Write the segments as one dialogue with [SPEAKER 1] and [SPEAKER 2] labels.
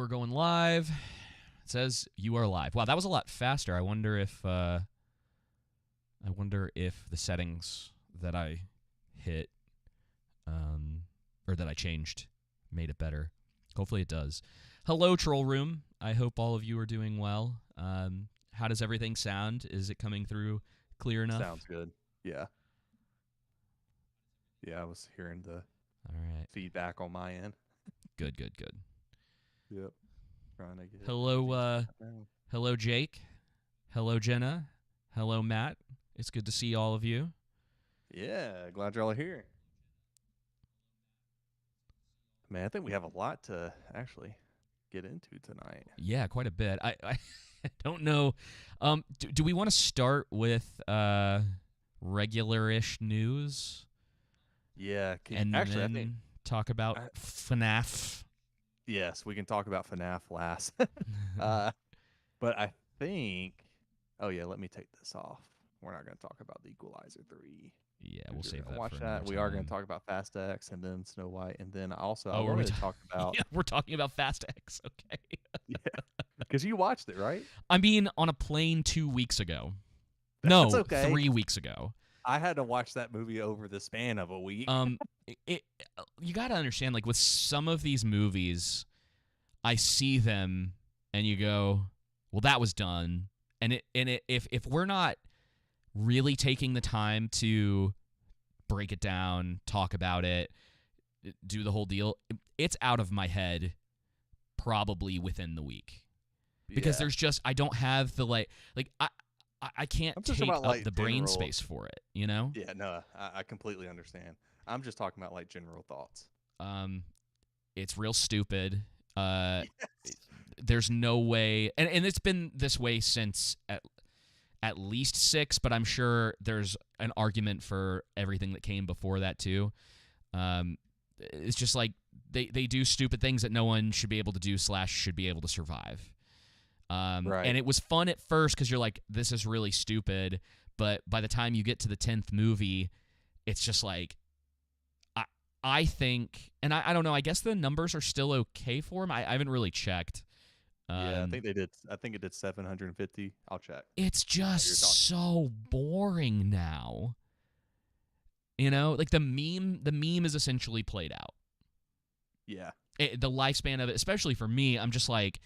[SPEAKER 1] we're going live. It says you are live. Wow, that was a lot faster. I wonder if the settings that I hit or that I changed made it better. Hopefully it does. Hello, Troll Room. I hope all of you are doing well. How does everything sound? Is it coming through clear enough?
[SPEAKER 2] Sounds good. Yeah. Yeah, I was hearing the feedback on my end.
[SPEAKER 1] Good.
[SPEAKER 2] Yep. Trying to get
[SPEAKER 1] Hello, Jake. Hello, Jenna. Hello, Matt. It's good to see all of you.
[SPEAKER 2] Yeah, glad y'all are here. Man, I think we have a lot to actually get into tonight.
[SPEAKER 1] Yeah, quite a bit. I don't know. Do we want to start with regular-ish news?
[SPEAKER 2] Yeah.
[SPEAKER 1] I think talk about FNAF.
[SPEAKER 2] Yes, we can talk about FNAF last. But I think... Oh, yeah, let me take this off. We're not going to talk about The Equalizer 3.
[SPEAKER 1] Yeah, we'll save that
[SPEAKER 2] watch
[SPEAKER 1] for
[SPEAKER 2] that.
[SPEAKER 1] another
[SPEAKER 2] We
[SPEAKER 1] time.
[SPEAKER 2] are going to talk about Fast X and then Snow White. And then also I
[SPEAKER 1] we're
[SPEAKER 2] wanted to talk about...
[SPEAKER 1] Yeah, we're talking about Fast X. Okay.
[SPEAKER 2] Yeah, because you watched it, right?
[SPEAKER 1] I mean, on a plane 2 weeks ago.
[SPEAKER 2] That's okay.
[SPEAKER 1] 3 weeks ago.
[SPEAKER 2] I had to watch that movie over the span of a week.
[SPEAKER 1] You got to understand, like, with some of these movies, I see them and you go, well, that was done. And if we're not really taking the time to break it down, talk about it, do the whole deal, it's out of my head probably within the week. Because there's just, I don't have the, I can't take up the brain space for it, you know?
[SPEAKER 2] Yeah, no, I completely understand. I'm just talking about, like, general thoughts.
[SPEAKER 1] It's real stupid.
[SPEAKER 2] Yes.
[SPEAKER 1] There's no way, and it's been this way since at least 6, but I'm sure there's an argument for everything that came before that too. It's just like they do stupid things that no one should be able to do / should be able to survive.
[SPEAKER 2] Right.
[SPEAKER 1] And it was fun at first because you're like, this is really stupid, but by the time you get to the 10th movie, it's just like, I think, and I don't know, I guess the numbers are still okay for him. I haven't really checked.
[SPEAKER 2] Yeah, I think they did. I think it did 750. I'll check.
[SPEAKER 1] It's just so boring now. You know, like the meme is essentially played out.
[SPEAKER 2] Yeah.
[SPEAKER 1] The lifespan of it, especially for me, I'm just like,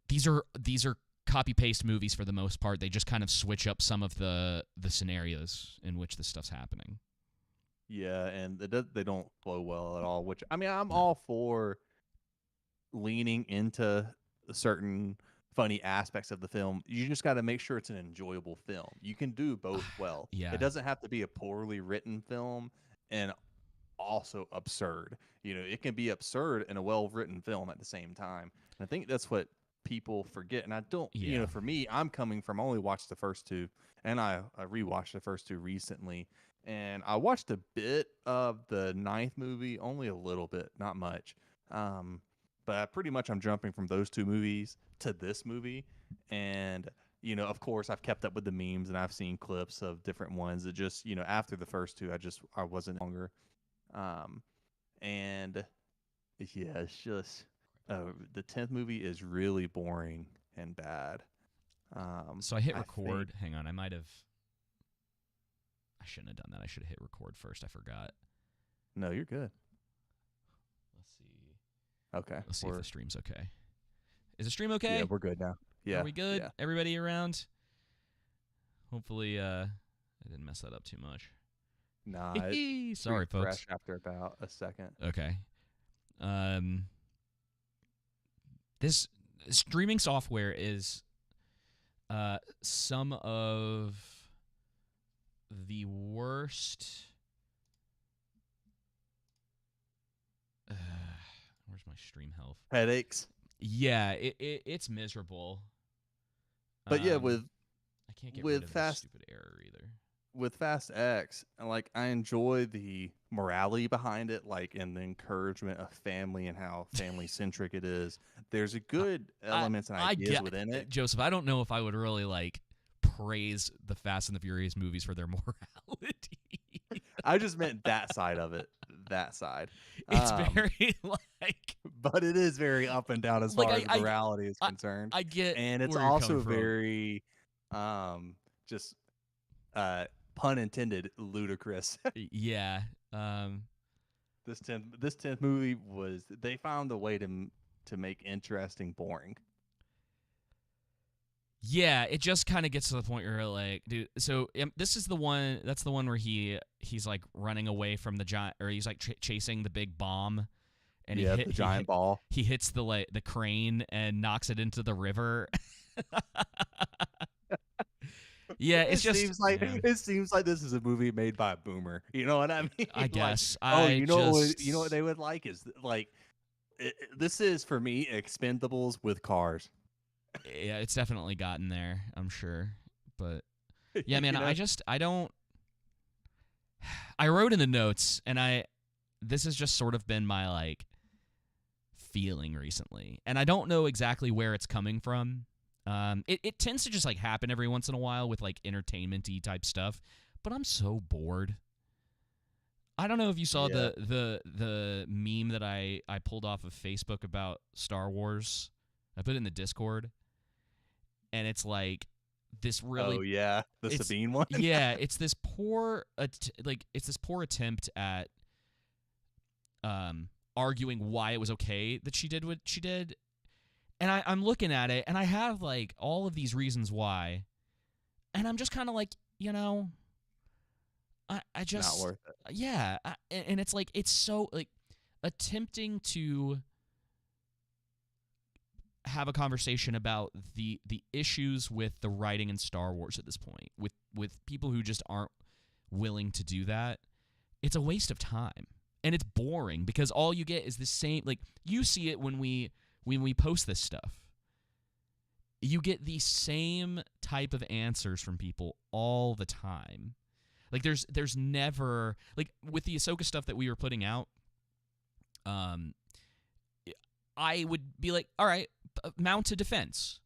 [SPEAKER 1] these are copy paste movies for the most part. They just kind of switch up some of the scenarios in which this stuff's happening.
[SPEAKER 2] Yeah, and they don't flow well at all, which, I mean, I'm all for leaning into certain funny aspects of the film. You just got to make sure it's an enjoyable film. You can do both well.
[SPEAKER 1] Yeah.
[SPEAKER 2] It doesn't have to be a poorly written film and also absurd. You know, it can be absurd and a well-written film at the same time. And I think that's what people forget. And I don't, you know, for me, I only watched the first two, and I rewatched the first two recently. And I watched a bit of the 9th movie, only a little bit, not much. But pretty much I'm jumping from those 2 movies to this movie. And, you know, of course, I've kept up with the memes and I've seen clips of different ones that just, you know, after the first 2, I wasn't longer. And, yeah, it's just, the 10th movie is really boring and bad.
[SPEAKER 1] So I hit record. Hang on, I shouldn't have done that. I should have hit record first. I forgot.
[SPEAKER 2] No, you're good.
[SPEAKER 1] Let's see.
[SPEAKER 2] Okay.
[SPEAKER 1] Let's see if the stream's okay. Is the stream okay?
[SPEAKER 2] Yeah, we're good now. Yeah.
[SPEAKER 1] Are we good?
[SPEAKER 2] Yeah.
[SPEAKER 1] Everybody around? Hopefully, I didn't mess that up too much.
[SPEAKER 2] Nah.
[SPEAKER 1] Sorry, folks.
[SPEAKER 2] Fresh after about a second.
[SPEAKER 1] Okay. This streaming software is some of the worst. Where's my stream health?
[SPEAKER 2] Headaches.
[SPEAKER 1] Yeah, it's miserable.
[SPEAKER 2] But yeah,
[SPEAKER 1] I can't get rid of this stupid error either.
[SPEAKER 2] With Fast X, like, I enjoy the morality behind it, like, and the encouragement of family and how family centric it is. There's a good elements and ideas within it.
[SPEAKER 1] Joseph, I don't know if I would really like praise the Fast and the Furious movies for their morality.
[SPEAKER 2] I just meant that side of it. That side.
[SPEAKER 1] It's very like.
[SPEAKER 2] but it is very up and down as
[SPEAKER 1] like
[SPEAKER 2] far as morality is
[SPEAKER 1] I,
[SPEAKER 2] concerned.
[SPEAKER 1] I get
[SPEAKER 2] And it's
[SPEAKER 1] where you're
[SPEAKER 2] also
[SPEAKER 1] coming from.
[SPEAKER 2] very, just pun intended, ludicrous.
[SPEAKER 1] Yeah.
[SPEAKER 2] This 10th movie they found a way to make interesting boring.
[SPEAKER 1] Yeah, it just kind of gets to the point where like, dude. So this is the one. That's the one where he's like running away from the giant, or he's like chasing the big bomb, and
[SPEAKER 2] the giant ball.
[SPEAKER 1] He hits the crane and knocks it into the river. Yeah, it seems
[SPEAKER 2] like this is a movie made by a boomer. You know what I mean?
[SPEAKER 1] I guess.
[SPEAKER 2] You know what they would like is like this is for me Expendables with cars.
[SPEAKER 1] Yeah, it's definitely gotten there, I'm sure. But yeah, man, I don't. I wrote in the notes, and this has just sort of been my like feeling recently, and I don't know exactly where it's coming from. It tends to just like happen every once in a while with like entertainment-y type stuff, but I'm so bored. I don't know if you saw the meme that I pulled off of Facebook about Star Wars. I put it in the Discord, and it's like this really.
[SPEAKER 2] Oh yeah, the Sabine one.
[SPEAKER 1] Yeah, it's this poor attempt at arguing why it was okay that she did what she did. And I'm looking at it, and I have, like, all of these reasons why. And I'm just kind of like, I just...
[SPEAKER 2] Not worth it.
[SPEAKER 1] Yeah. And it's like, it's so, like, attempting to have a conversation about the issues with the writing in Star Wars at this point, with people who just aren't willing to do that. It's a waste of time. And it's boring, because all you get is the same... Like, you see it when we post this stuff. You get the same type of answers from people all the time. Like there's never, like, with the Ahsoka stuff that we were putting out, I would be like, all right, mount a defense.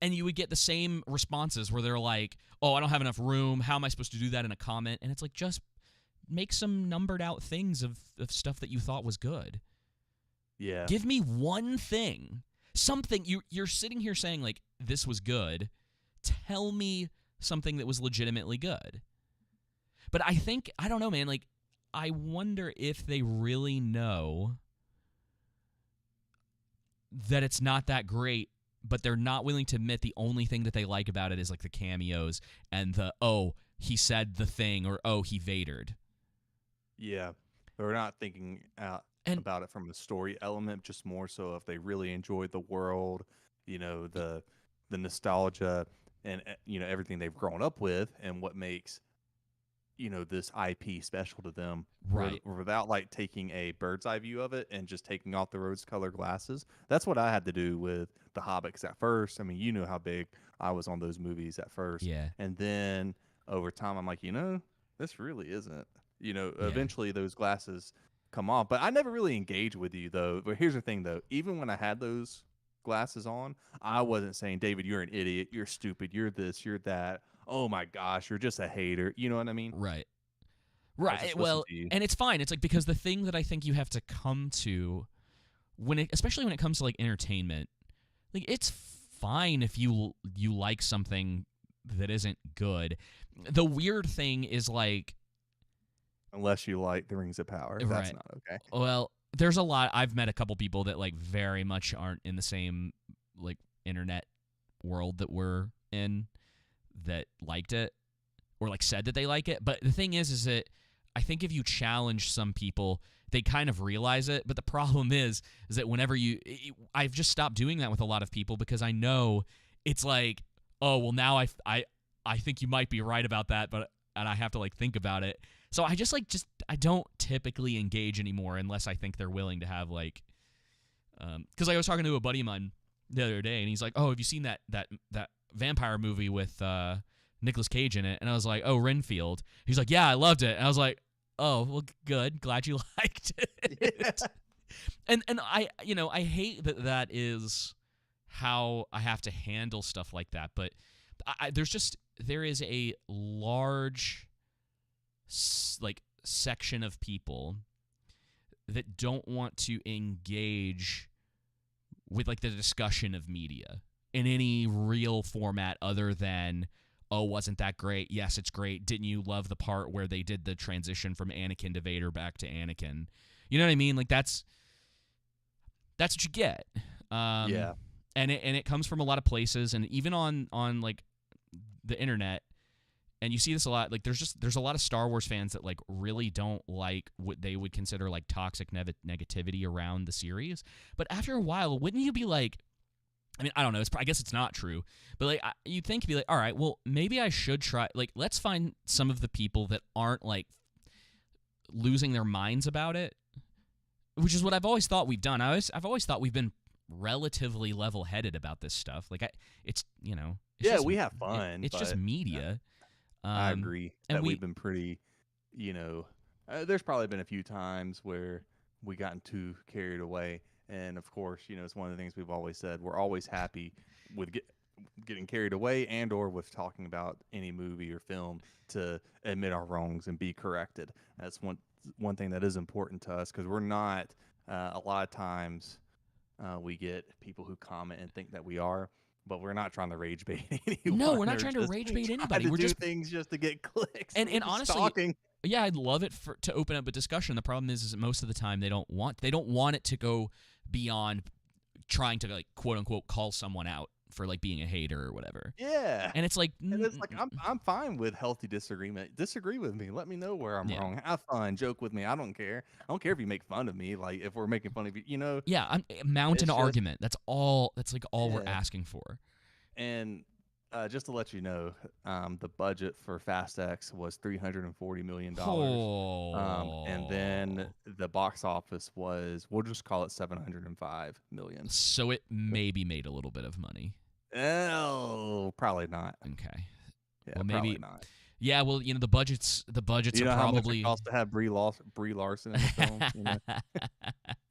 [SPEAKER 1] And you would get the same responses where they're like, oh, I don't have enough room. How am I supposed to do that in a comment? And it's like, just make some numbered out things of stuff that you thought was good.
[SPEAKER 2] Yeah.
[SPEAKER 1] Give me one thing. Something. You're sitting here saying, like, this was good. Tell me something that was legitimately good. But I don't know, man. Like, I wonder if they really know that it's not that great, but they're not willing to admit the only thing that they like about it is, like, the cameos and the, oh, he said the thing, or, oh, he Vadered.
[SPEAKER 2] Yeah. They're not thinking out about it from a story element, just more so if they really enjoyed the world, the nostalgia and everything they've grown up with, and what makes this IP special to them,
[SPEAKER 1] right?
[SPEAKER 2] Without like taking a bird's eye view of it and just taking off the rose-colored glasses. That's what I had to do with The Hobbit. 'Cause at first, I mean, you know how big I was on those movies at first,
[SPEAKER 1] Yeah,
[SPEAKER 2] and then over time, I'm like, this really isn't. Eventually those glasses come off. But I never really engaged with you, though. But here's the thing, though. Even when I had those glasses on, I wasn't saying, David, you're an idiot. You're stupid. You're this. You're that. Oh, my gosh. You're just a hater. You know what I mean?
[SPEAKER 1] Right. Well, and it's fine. It's like, because the thing that I think you have to come to, especially when it comes to, like, entertainment, like, it's fine if you like something that isn't good. The weird thing is, like,
[SPEAKER 2] unless you like The Rings of Power.
[SPEAKER 1] Right.
[SPEAKER 2] That's not okay.
[SPEAKER 1] Well, there's a lot. I've met a couple people that, like, very much aren't in the same, like, internet world that we're in that liked it, or, like, said that they like it. But the thing is that I think if you challenge some people, they kind of realize it. But the problem is that whenever I've just stopped doing that with a lot of people, because I know it's like, oh, well, now I think you might be right about that, and I have to, like, think about it. So I I don't typically engage anymore unless I think they're willing to have, like, because I was talking to a buddy of mine the other day, and he's like, oh, have you seen that vampire movie with Nicolas Cage in it? And I was like, oh, Renfield. He's like, yeah, I loved it. And I was like, oh, well, good. Glad you liked it. Yeah. And I hate that is how I have to handle stuff like that. But there is a large, like, section of people that don't want to engage with like the discussion of media in any real format other than, oh, wasn't that great? Yes, it's great. Didn't you love the part where they did the transition from Anakin to Vader back to Anakin? You know what I mean? Like that's what you get.
[SPEAKER 2] Yeah.
[SPEAKER 1] And it comes from a lot of places, and even on like the internet, and you see this a lot. Like there's a lot of Star Wars fans that like really don't like what they would consider like toxic negativity around the series. But after a while, wouldn't you be like, I mean, I don't know. I guess it's not true, but like you'd think you'd be like, all right, well, maybe I should try. Like, let's find some of the people that aren't like losing their minds about it, which is what I've always thought we've done. I've always thought we've been relatively level-headed about this stuff. Like, it's
[SPEAKER 2] we have fun.
[SPEAKER 1] It's just media.
[SPEAKER 2] I agree that we've been pretty, there's probably been a few times where we gotten too carried away. And of course, it's one of the things we've always said. We're always happy with getting carried away and or with talking about any movie or film to admit our wrongs and be corrected. That's one thing that is important to us, because we're not, a lot of times we get people who comment and think that we are, but we're not trying to rage bait anyone.
[SPEAKER 1] No, we're not trying to rage bait anybody. We're just
[SPEAKER 2] things just to get clicks.
[SPEAKER 1] And honestly,
[SPEAKER 2] talking.
[SPEAKER 1] Yeah, I'd love it to open up a discussion. The problem is that most of the time they don't want it to go beyond trying to like quote unquote call someone out for like being a hater or whatever.
[SPEAKER 2] Yeah.
[SPEAKER 1] And it's like,
[SPEAKER 2] I'm fine with healthy disagreement. Disagree with me. Let me know where I'm wrong. Have fun. Joke with me. I don't care. I don't care if you make fun of me. Like if we're making fun of you,
[SPEAKER 1] Yeah, mount an argument. That's all. That's like all we're asking for.
[SPEAKER 2] And just to let you know, the budget for Fast X was $340 million. And then the box office was, we'll just call it $705 million.
[SPEAKER 1] So it maybe made a little bit of money.
[SPEAKER 2] Oh, probably not.
[SPEAKER 1] Okay.
[SPEAKER 2] Yeah,
[SPEAKER 1] well, maybe
[SPEAKER 2] probably not.
[SPEAKER 1] Yeah, well, the budgets are probably.
[SPEAKER 2] How much it costs to have Brie Larson in the film?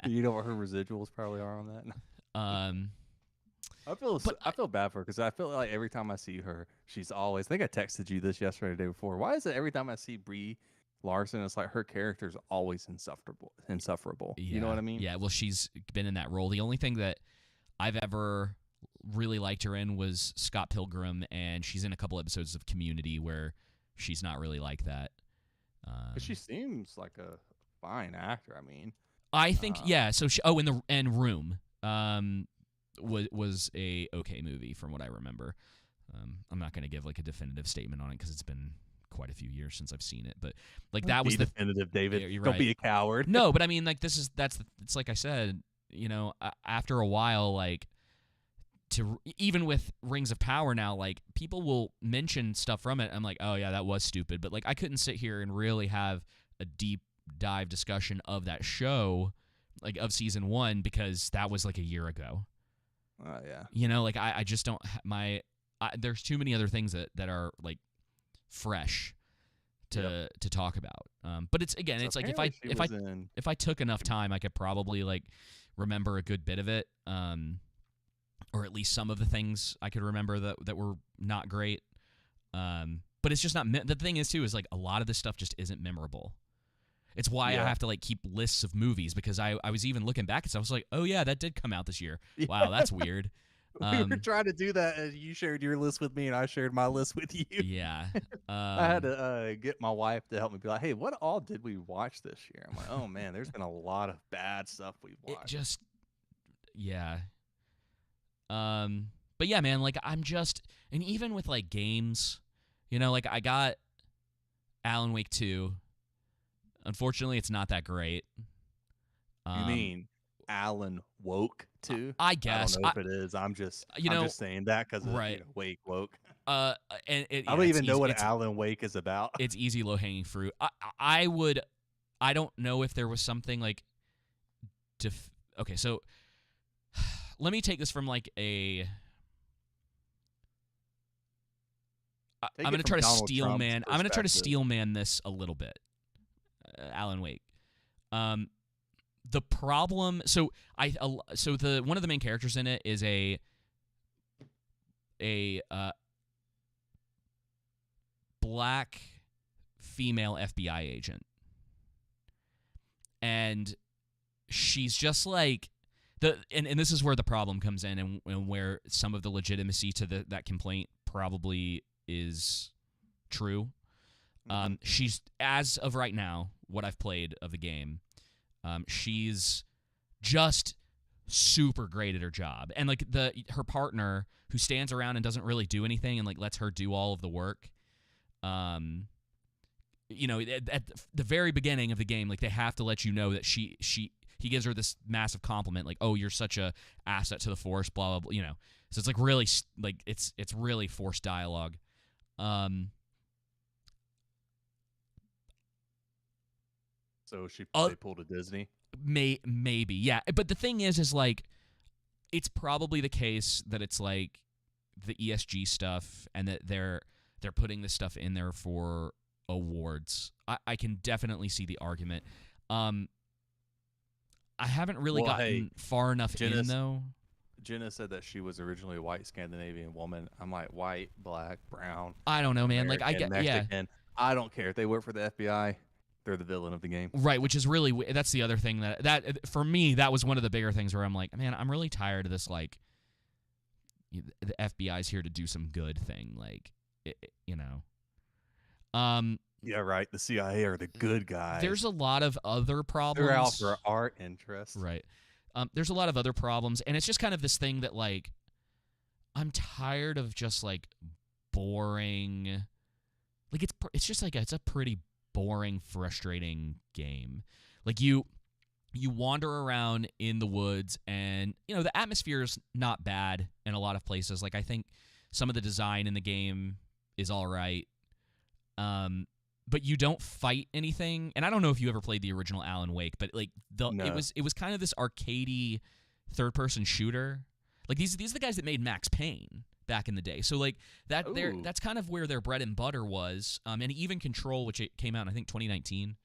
[SPEAKER 2] You know what her residuals probably are on that. I feel bad for her, because I feel like every time I see her, she's always. I think I texted you this yesterday, the day before. Why is it every time I see Brie Larson, it's like her character's always insufferable?
[SPEAKER 1] Yeah.
[SPEAKER 2] You know what I mean?
[SPEAKER 1] Yeah. Well, she's been in that role. The only thing that I've ever really liked her in was Scott Pilgrim, and she's in a couple episodes of Community where she's not really like that.
[SPEAKER 2] But she seems like a fine actor. I mean,
[SPEAKER 1] I think So in Room. Was a okay movie from what I remember. I'm not going to give like a definitive statement on it because it's been quite a few years since I've seen it. But like that was
[SPEAKER 2] definitive, David.
[SPEAKER 1] Yeah,
[SPEAKER 2] Don't be a coward.
[SPEAKER 1] No, but I mean, like it's like I said, after a while, like even with Rings of Power now, like people will mention stuff from it. I'm like, oh yeah, that was stupid. But like I couldn't sit here and really have a deep dive discussion of that show, like of season 1, because that was like a year ago.
[SPEAKER 2] Yeah.
[SPEAKER 1] Like I just don't there's too many other things that are like fresh to talk about. But it's again,
[SPEAKER 2] So
[SPEAKER 1] it's like if I took enough time, I could probably like remember a good bit of it, or at least some of the things I could remember that were not great. But it's just not. The thing is too is like a lot of this stuff just isn't memorable. It's why I have to like keep lists of movies, because I was even looking back and I was like, oh yeah, that did come out this year.
[SPEAKER 2] Yeah.
[SPEAKER 1] Wow, that's weird.
[SPEAKER 2] We were trying to do that as you shared your list with me and I shared my list with you.
[SPEAKER 1] Yeah.
[SPEAKER 2] I had to get my wife to help me be like, hey, what all did we watch this year? I'm like, oh man, there's been a lot of bad stuff we've watched.
[SPEAKER 1] It just, yeah. But yeah, man, like and even with like games, like I got Alan Wake 2. Unfortunately, it's not that great.
[SPEAKER 2] You mean Alan Woke too?
[SPEAKER 1] I guess.
[SPEAKER 2] I don't know if it is. I'm just saying that because Wake woke.
[SPEAKER 1] And
[SPEAKER 2] I don't even know what Alan Wake is about.
[SPEAKER 1] It's easy low hanging fruit. I don't know if there was something like. Okay, so let me take this from like a. I'm gonna try to steel man. I'm gonna try to steel man this a little bit. Alan Wake. The problem. So one of the main characters in it is a black female FBI agent, and she's just like and this is where the problem comes in, and where some of the legitimacy to that complaint probably is true. She's, as of right now, what I've played of the game, she's just super great at her job, and like her partner, who stands around and doesn't really do anything and like lets her do all of the work. You know, at the very beginning of the game, like they have to let you know that he gives her this massive compliment, like, "Oh, you're such a asset to the force," blah blah blah. You know, so it's like really like it's really forced dialogue.
[SPEAKER 2] So they pulled a Disney.
[SPEAKER 1] Maybe, yeah. But the thing is like, it's probably the case that it's like the ESG stuff, and that they're putting this stuff in there for awards. I can definitely see the argument. I haven't really gotten far enough in, though.
[SPEAKER 2] Jenna said that she was originally a white Scandinavian woman. I'm like, white, black, brown.
[SPEAKER 1] I don't know, man.
[SPEAKER 2] American,
[SPEAKER 1] like, I get,
[SPEAKER 2] Mexican.
[SPEAKER 1] yeah.
[SPEAKER 2] I don't care if they work for the FBI. They're the villain of the game.
[SPEAKER 1] Right, which is really, that's the other thing that for me, that was one of the bigger things where I'm like, man, I'm really tired of this, like, the FBI's here to do some good thing, like, you know.
[SPEAKER 2] Yeah, right. The CIA are the good guys.
[SPEAKER 1] There's a lot of other problems.
[SPEAKER 2] They're out for our interest.
[SPEAKER 1] Right. There's a lot of other problems, and it's just kind of this thing that, like, I'm tired of just, like, boring. Like, it's just like it's a pretty boring, frustrating game. Like, you wander around in the woods, and, you know, the atmosphere is not bad in a lot of places. Like, I think some of the design in the game is all right. But you don't fight anything. And I don't know if you ever played the original Alan Wake, but like it was kind of this arcadey third-person shooter. Like these are the guys that made Max Payne back in the day. So like that's kind of where their bread and butter was. And even Control, which it came out in, I think, 2019.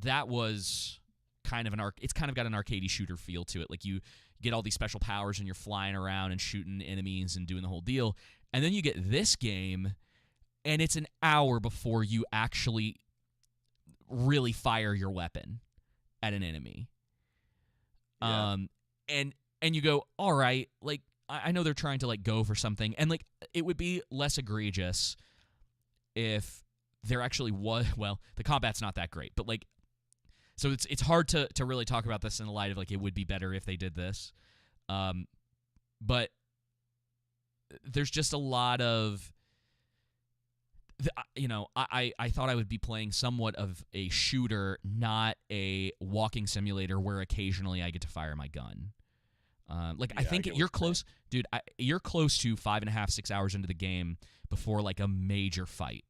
[SPEAKER 1] That was kind of it's kind of got an arcadey shooter feel to it. Like you get all these special powers and you're flying around and shooting enemies and doing the whole deal. And then you get this game, and it's an hour before you actually really fire your weapon at an enemy.
[SPEAKER 2] Yeah.
[SPEAKER 1] And you go, all right, like, I know they're trying to, like, go for something. And, like, it would be less egregious if there actually was, well, the combat's not that great. But, like, so it's hard to really talk about this in the light of, like, it would be better if they did this. But there's just a lot of... You know, I thought I would be playing somewhat of a shooter, not a walking simulator where occasionally I get to fire my gun. I think you're close, dude. You're close to 5.5, 6 hours into the game before like a major fight.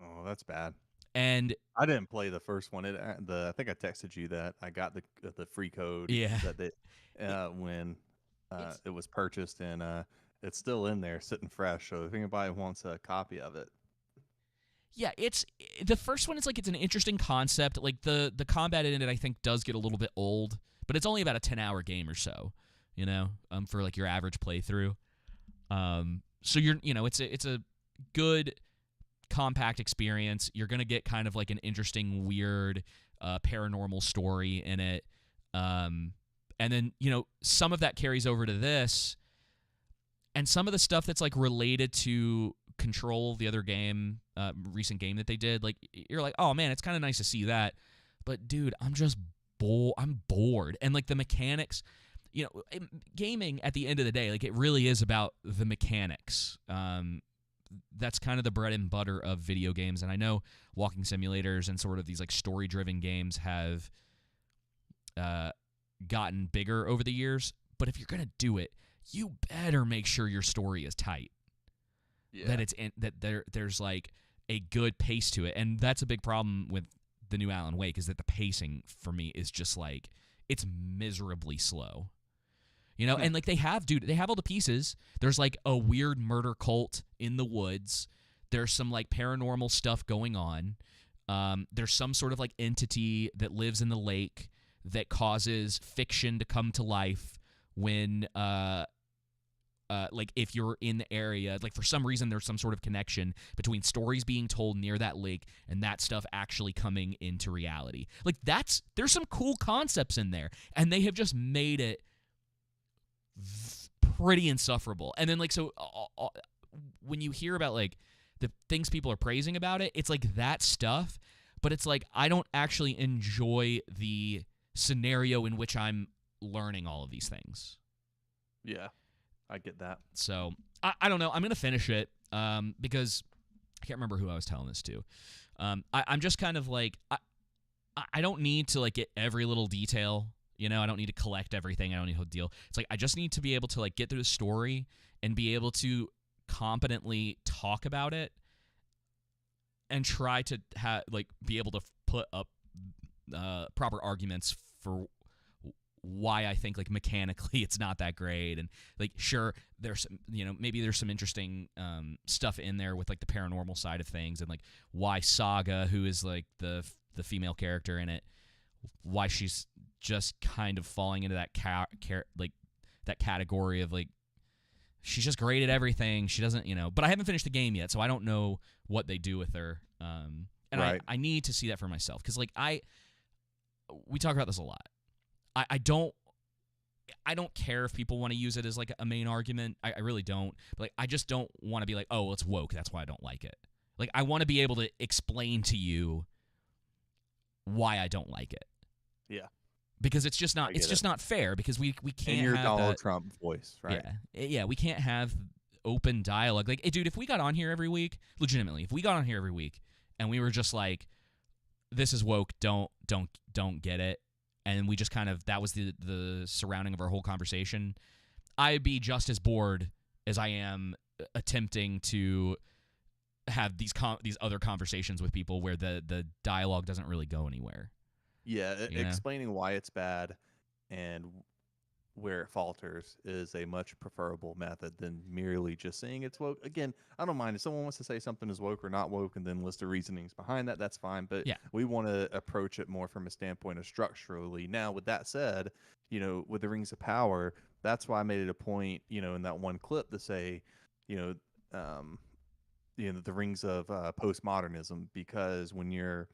[SPEAKER 2] Oh, that's bad.
[SPEAKER 1] And
[SPEAKER 2] I didn't play the first one. I think I texted you that I got the free code.
[SPEAKER 1] Yeah.
[SPEAKER 2] When it was purchased, and it's still in there, sitting fresh. So if anybody wants a copy of it,
[SPEAKER 1] yeah, it's the first one. It's like it's an interesting concept. Like the combat in it, I think, does get a little bit old, but it's only about a 10-hour game or so. You know, for like your average playthrough. So it's a good compact experience. You're gonna get kind of like an interesting, weird, paranormal story in it. And then, you know, some of that carries over to this. And some of the stuff that's, like, related to Control, the other game, recent game that they did, like, you're like, oh, man, it's kind of nice to see that. But, dude, I'm just I'm bored. And, like, the mechanics, you know, gaming at the end of the day, like, it really is about the mechanics. That's kind of the bread and butter of video games. And I know walking simulators and sort of these, like, story-driven games have gotten bigger over the years. But if you're going to do it, you better make sure your story is tight. Yeah. That there's like a good pace to it. And that's a big problem with the new Alan Wake, is that the pacing for me is just like, it's miserably slow. You know, and like they have all the pieces. There's like a weird murder cult in the woods. There's some like paranormal stuff going on. There's some sort of like entity that lives in the lake that causes fiction to come to life when like if you're in the area, like for some reason there's some sort of connection between stories being told near that lake and that stuff actually coming into reality. Like there's some cool concepts in there, and they have just made it pretty insufferable. And then like so when you hear about like the things people are praising about it, it's like that stuff, but it's like I don't actually enjoy the scenario in which I'm learning all of these things.
[SPEAKER 2] Yeah, I get that.
[SPEAKER 1] So I don't know. I'm gonna finish it because I can't remember who I was telling this to. I'm just kind of like I don't need to like get every little detail. You know, I don't need to collect everything. I don't need to deal. It's like I just need to be able to like get through the story and be able to competently talk about it and try to be able to put up proper arguments for why I think like mechanically it's not that great. And like sure there's some, you know, maybe there's some interesting stuff in there with like the paranormal side of things, and like why Saga, who is like the female character in it, why she's just kind of falling into that that category of like she's just great at everything. She doesn't, you know, but I haven't finished the game yet, so I don't know what they do with her. And right. I need to see that for myself, because like we talk about this a lot. I don't care if people want to use it as like a main argument. I really don't. But like I just don't want to be like, oh, well, it's woke, that's why I don't like it. Like I want to be able to explain to you why I don't like it.
[SPEAKER 2] Yeah.
[SPEAKER 1] Because it's just not fair, because we can't
[SPEAKER 2] in your
[SPEAKER 1] have
[SPEAKER 2] Donald
[SPEAKER 1] that
[SPEAKER 2] Trump voice, right?
[SPEAKER 1] Yeah, we can't have open dialogue. Like, hey, dude, if we got on here every week, legitimately, if we got on here every week and we were just like, this is woke, don't get it, and we just kind of, that was the surrounding of our whole conversation, I'd be just as bored as I am attempting to have these other conversations with people where the dialogue doesn't really go anywhere.
[SPEAKER 2] Yeah, explaining why it's bad and where it falters is a much preferable method than merely just saying it's woke. Again, I don't mind if someone wants to say something is woke or not woke and then list the reasonings behind that, that's fine. But
[SPEAKER 1] yeah,
[SPEAKER 2] we want to approach it more from a standpoint of structurally. Now, with that said, you know, with the Rings of Power, that's why I made it a point, you know, in that one clip to say, you know, the Rings of postmodernism, because when you're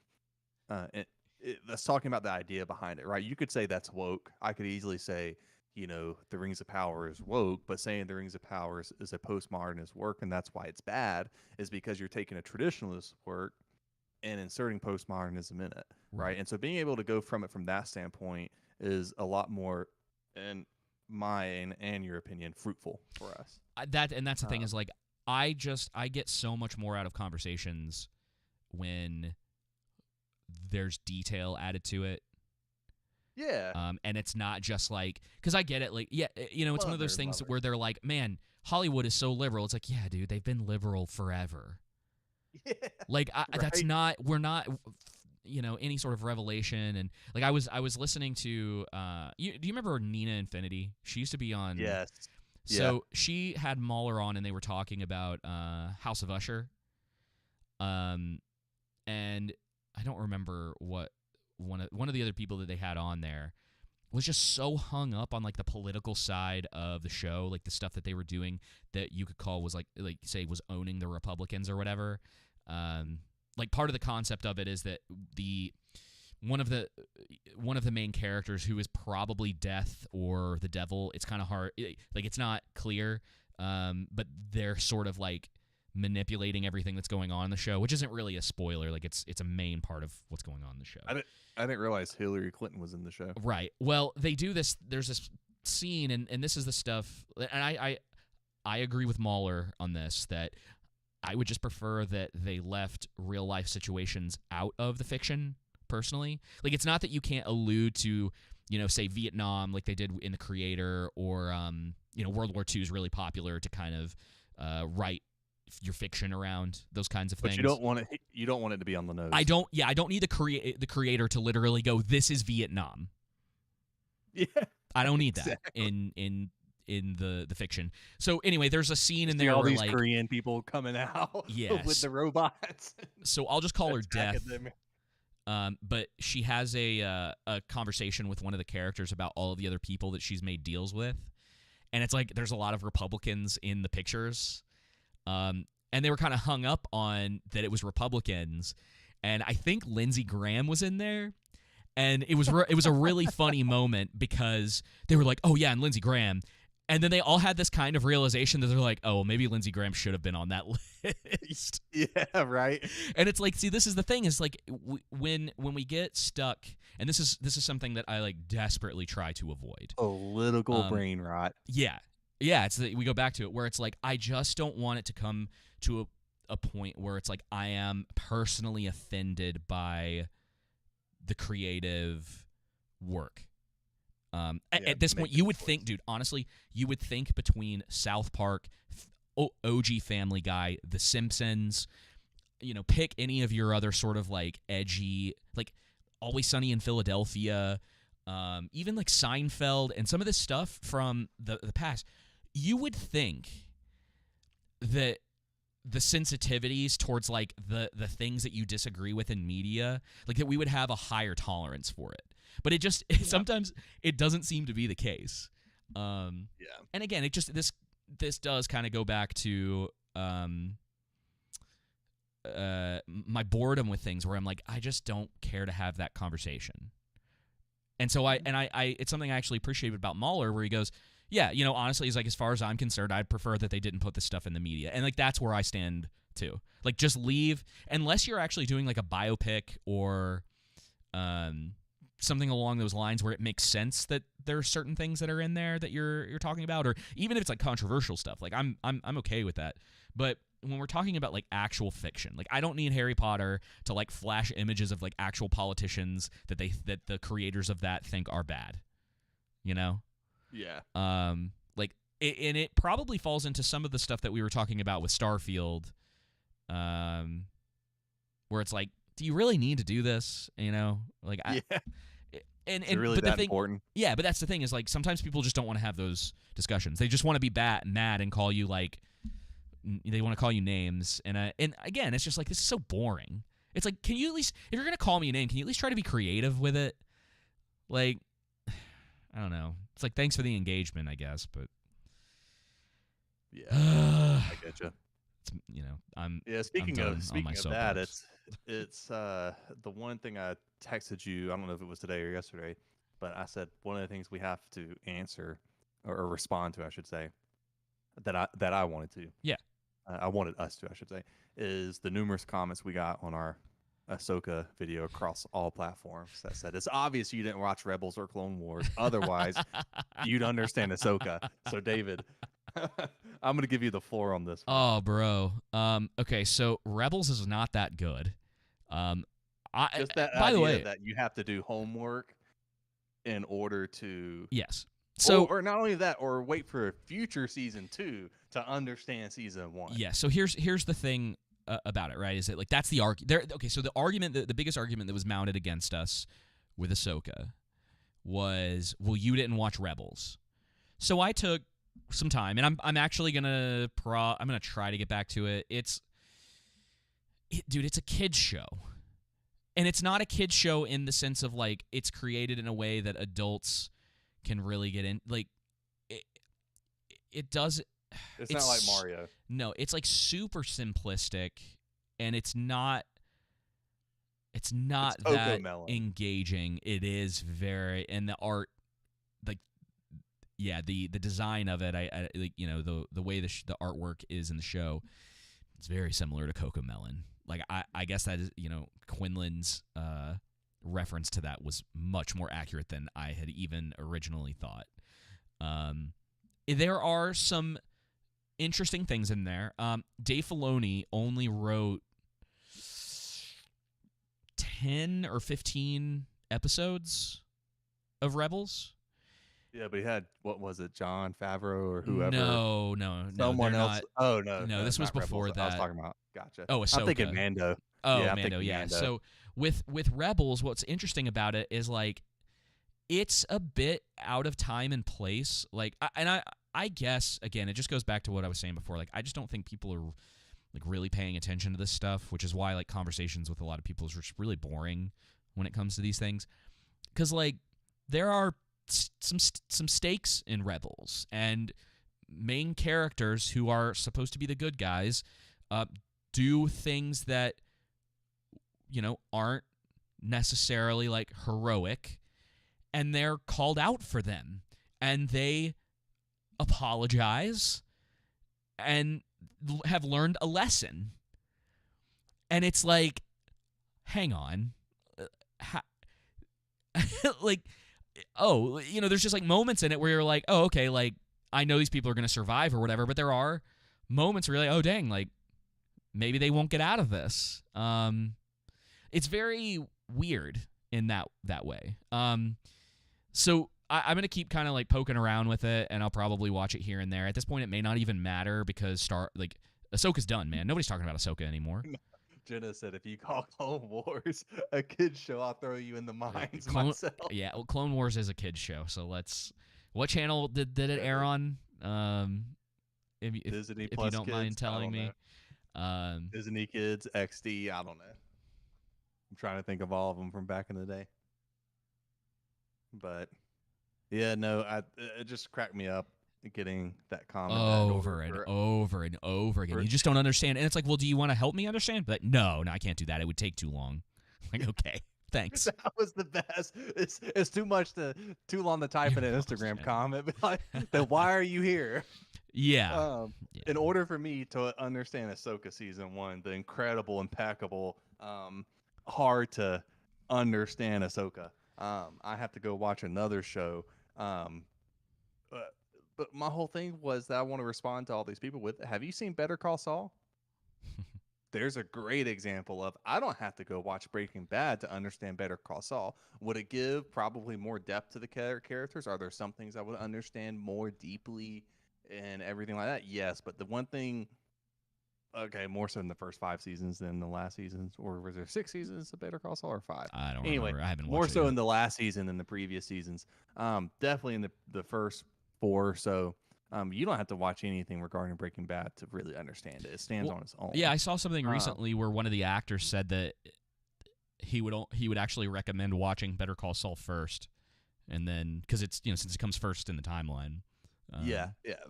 [SPEAKER 2] that's talking about the idea behind it, right? You could say that's woke. I could easily say, you know, the Rings of Power is woke, but saying the Rings of Power is a postmodernist work and that's why it's bad is because you're taking a traditionalist work and inserting postmodernism in it, right? And so being able to go from it from that standpoint is a lot more, in mine and your opinion, fruitful for us.
[SPEAKER 1] That's the thing is like I get so much more out of conversations when there's detail added to it.
[SPEAKER 2] Yeah.
[SPEAKER 1] And it's not just like, because I get it, like, yeah, you know, it's one of those things where they're like, man, Hollywood is so liberal. It's like, yeah, dude, they've been liberal forever.
[SPEAKER 2] Yeah.
[SPEAKER 1] Like, that's not, we're not, you know, any sort of revelation. And like, I was listening to, do you remember Nina Infinity? She used to be on.
[SPEAKER 2] Yes.
[SPEAKER 1] So she had Mahler on and they were talking about House of Usher. And I don't remember what one of the other people that they had on there was just so hung up on like the political side of the show, like the stuff that they were doing that you could call was like say was owning the Republicans or whatever. Like part of the concept of it is that one of the main characters, who is probably death or the devil, it's kind of hard, like it's not clear, but they're sort of like manipulating everything that's going on in the show, which isn't really a spoiler. Like it's a main part of what's going on in the show.
[SPEAKER 2] I didn't realize Hillary Clinton was in the show.
[SPEAKER 1] Right. Well, they do this. There's this scene, and this is the stuff. And I agree with Mahler on this, that I would just prefer that they left real life situations out of the fiction. Personally, like it's not that you can't allude to, you know, say Vietnam, like they did in The Creator, or you know, World War II is really popular to kind of write your fiction around those kinds of things.
[SPEAKER 2] But you don't want it to be on the nose.
[SPEAKER 1] I don't need the creator to literally go, this is Vietnam.
[SPEAKER 2] Yeah.
[SPEAKER 1] I don't need that exactly. in the fiction. So anyway, there's a scene in there
[SPEAKER 2] all
[SPEAKER 1] where
[SPEAKER 2] these
[SPEAKER 1] like
[SPEAKER 2] Korean people coming out
[SPEAKER 1] yes.
[SPEAKER 2] with the robots.
[SPEAKER 1] So I'll just call her Death. But she has a conversation with one of the characters about all of the other people that she's made deals with. and it's like there's a lot of Republicans in the pictures, and they were kind of hung up on that it was Republicans, and I think Lindsey Graham was in there, and it was a really funny moment because they were like, oh yeah, and Lindsey Graham. And then they all had this kind of realization that they're like, oh, well, maybe Lindsey Graham should have been on that list.
[SPEAKER 2] Yeah, right.
[SPEAKER 1] And it's like, see, this is the thing is like when we get stuck, and this is something that I like desperately try to avoid.
[SPEAKER 2] Political brain rot.
[SPEAKER 1] Yeah. We go back to it where it's like I just don't want it to come to a point where it's like I am personally offended by the creative work. At this point, you would think, dude, honestly, you would think between South Park, OG Family Guy, The Simpsons, pick any of your other sort of like edgy, like Always Sunny in Philadelphia, even like Seinfeld and some of this stuff from the past, you would think that the sensitivities towards like the things that you disagree with in media, like that we would have a higher tolerance for it. But sometimes it doesn't seem to be the case. And again, it just this does kind of go back to my boredom with things where I'm like, I just don't care to have that conversation. And so I it's something I actually appreciate about Mahler, where he goes, yeah, honestly, he's like, as far as I'm concerned, I'd prefer that they didn't put this stuff in the media. And like that's where I stand too. Like just leave, unless you're actually doing like a biopic or something along those lines where it makes sense that there are certain things that are in there that you're talking about, or even if it's like controversial stuff, like I'm okay with that. But when we're talking about like actual fiction, like I don't need Harry Potter to like flash images of like actual politicians that the creators of that think are bad,
[SPEAKER 2] Yeah.
[SPEAKER 1] Like and it probably falls into some of the stuff that we were talking about with Starfield, where it's like, do you really need to do this? Like And
[SPEAKER 2] really
[SPEAKER 1] but
[SPEAKER 2] that
[SPEAKER 1] the thing,
[SPEAKER 2] important?
[SPEAKER 1] Yeah, but that's the thing is like sometimes people just don't want to have those discussions. They just want to be mad and call you like they want to call you names. And again, it's just like, this is so boring. It's like, can you at least, if you're gonna call me a name, can you at least try to be creative with it? Like, I don't know. It's like, thanks for the engagement, I guess, but
[SPEAKER 2] yeah, I get you.
[SPEAKER 1] Speaking of
[SPEAKER 2] that, it's the one thing I texted you. I don't know if it was today or yesterday, but I said one of the things we have to answer or respond to, I should say, that I wanted to.
[SPEAKER 1] Yeah,
[SPEAKER 2] I wanted us to, I should say, is the numerous comments we got on our Ahsoka video across all platforms that said it's obvious you didn't watch Rebels or Clone Wars, otherwise you'd understand Ahsoka. So David, I'm gonna give you the floor on this one.
[SPEAKER 1] Oh, bro. Okay, so Rebels is not that good.
[SPEAKER 2] Just that
[SPEAKER 1] by the way,
[SPEAKER 2] that you have to do homework in order to
[SPEAKER 1] yes. So
[SPEAKER 2] or not only that, or wait for a future season 2 to understand season 1.
[SPEAKER 1] Yeah. So here's the thing about it, right? Is that like that's the argument? Okay, so the argument, the biggest argument that was mounted against us with Ahsoka was, well, you didn't watch Rebels. So I took some time, and I'm actually gonna try to get back to it. Dude, it's a kids show, and it's not a kids show in the sense of like it's created in a way that adults can really get in. Like it does.
[SPEAKER 2] It's not like Mario.
[SPEAKER 1] No, it's like super simplistic, and it's not that engaging. It is very, and the art, like, yeah, the design of it, I like, the way the artwork is in the show, it's very similar to Cocomelon. Like I guess that is, Quinlan's reference to that was much more accurate than I had even originally thought. There are some interesting things in there. Dave Filoni only wrote 10 or 15 episodes of Rebels.
[SPEAKER 2] Yeah, but he had, what was it, Jon Favreau or whoever?
[SPEAKER 1] No.
[SPEAKER 2] Someone else.
[SPEAKER 1] Not,
[SPEAKER 2] oh, no.
[SPEAKER 1] No, this was before
[SPEAKER 2] Rebels.
[SPEAKER 1] that.
[SPEAKER 2] I was talking about. Gotcha.
[SPEAKER 1] Oh, Ahsoka.
[SPEAKER 2] I'm thinking Mando.
[SPEAKER 1] Oh,
[SPEAKER 2] yeah,
[SPEAKER 1] Mando, yeah. Mando. So with Rebels, what's interesting about it is like it's a bit out of time and place. Like, I guess, again, it just goes back to what I was saying before. Like, I just don't think people are like really paying attention to this stuff, which is why like conversations with a lot of people is just really boring when it comes to these things. Because like there are some stakes in Rebels, and main characters who are supposed to be the good guys do things that aren't necessarily like heroic, and they're called out for them, and they apologize and have learned a lesson. And it's like, hang on, like, oh, there's just like moments in it where you're like, oh, okay, like I know these people are going to survive or whatever, but there are moments where you're like, oh, dang, like maybe they won't get out of this. It's very weird in that way. So I'm going to keep kind of like poking around with it, and I'll probably watch it here and there. At this point, it may not even matter because Ahsoka's done, man. Nobody's talking about Ahsoka anymore.
[SPEAKER 2] Jenna said, if you call Clone Wars a kid's show, I'll throw you in the mines myself.
[SPEAKER 1] Yeah, well, Clone Wars is a kid's show, so what channel did it air on? If
[SPEAKER 2] Disney
[SPEAKER 1] if
[SPEAKER 2] Plus
[SPEAKER 1] you don't
[SPEAKER 2] Kids,
[SPEAKER 1] mind telling me.
[SPEAKER 2] Disney Kids, XD, I don't know. I'm trying to think of all of them from back in the day. But, yeah, no, it just cracked me up getting that comment
[SPEAKER 1] over and over and over again. You just don't understand. And it's like, well, do you want to help me understand? But no, I can't do that. It would take too long. Like, okay, thanks.
[SPEAKER 2] That was the best. It's too long to type in an Instagram comment. But like, then why are you here?
[SPEAKER 1] Yeah.
[SPEAKER 2] In order for me to understand Ahsoka season 1, the incredible, impeccable, hard to understand Ahsoka, I have to go watch another show. But my whole thing was that I want to respond to all these people with, have you seen Better Call Saul? There's a great example of, I don't have to go watch Breaking Bad to understand Better Call Saul. Would it give probably more depth to the characters? Are there some things I would understand more deeply and everything like that? Yes, but the one thing, okay, more so in the first 5 seasons than the last seasons, or was there 6 seasons of Better Call Saul or 5?
[SPEAKER 1] I don't remember. I haven't watched
[SPEAKER 2] more
[SPEAKER 1] it
[SPEAKER 2] so
[SPEAKER 1] yet.
[SPEAKER 2] in the last season than the previous seasons. Definitely in the first 4 or so. You don't have to watch anything regarding Breaking Bad to really understand it. It stands on its own.
[SPEAKER 1] Yeah, I saw something recently where one of the actors said that he would actually recommend watching Better Call Saul first, and then because it's since it comes first in the timeline.
[SPEAKER 2] Yeah,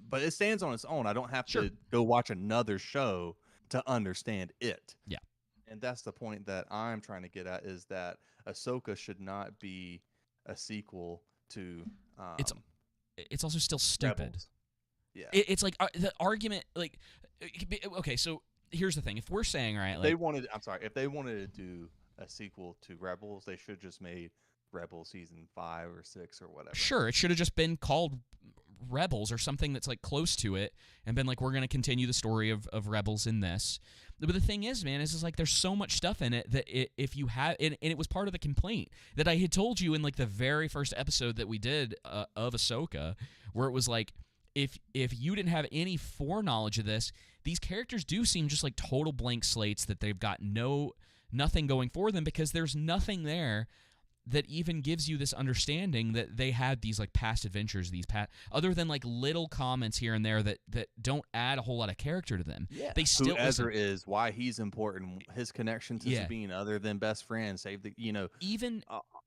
[SPEAKER 2] but it stands on its own. I don't have to go watch another show to understand it.
[SPEAKER 1] Yeah,
[SPEAKER 2] and that's the point that I'm trying to get at, is that Ahsoka should not be a sequel to.
[SPEAKER 1] It's also still stupid.
[SPEAKER 2] Rebels. Yeah,
[SPEAKER 1] it's like the argument. Like, okay, so here's the thing: if we're saying if they wanted
[SPEAKER 2] to do a sequel to Rebels, they should just made Rebels season 5 or 6 or whatever.
[SPEAKER 1] Sure, it should have just been called Rebels or something that's like close to it, and been like, we're going to continue the story of Rebels in this. But the thing is, man, is like there's so much stuff in it that if you have, and it was part of the complaint that I had told you in like the very first episode that we did of Ahsoka, where it was like, if you didn't have any foreknowledge of this, these characters do seem just like total blank slates, that they've got nothing going for them, because there's nothing there that even gives you this understanding that they had these like past adventures, other than like little comments here and there that don't add a whole lot of character to them.
[SPEAKER 2] Yeah.
[SPEAKER 1] They still
[SPEAKER 2] who Ezra is, why he's important, his connection to Sabine, other than best friends, save the
[SPEAKER 1] even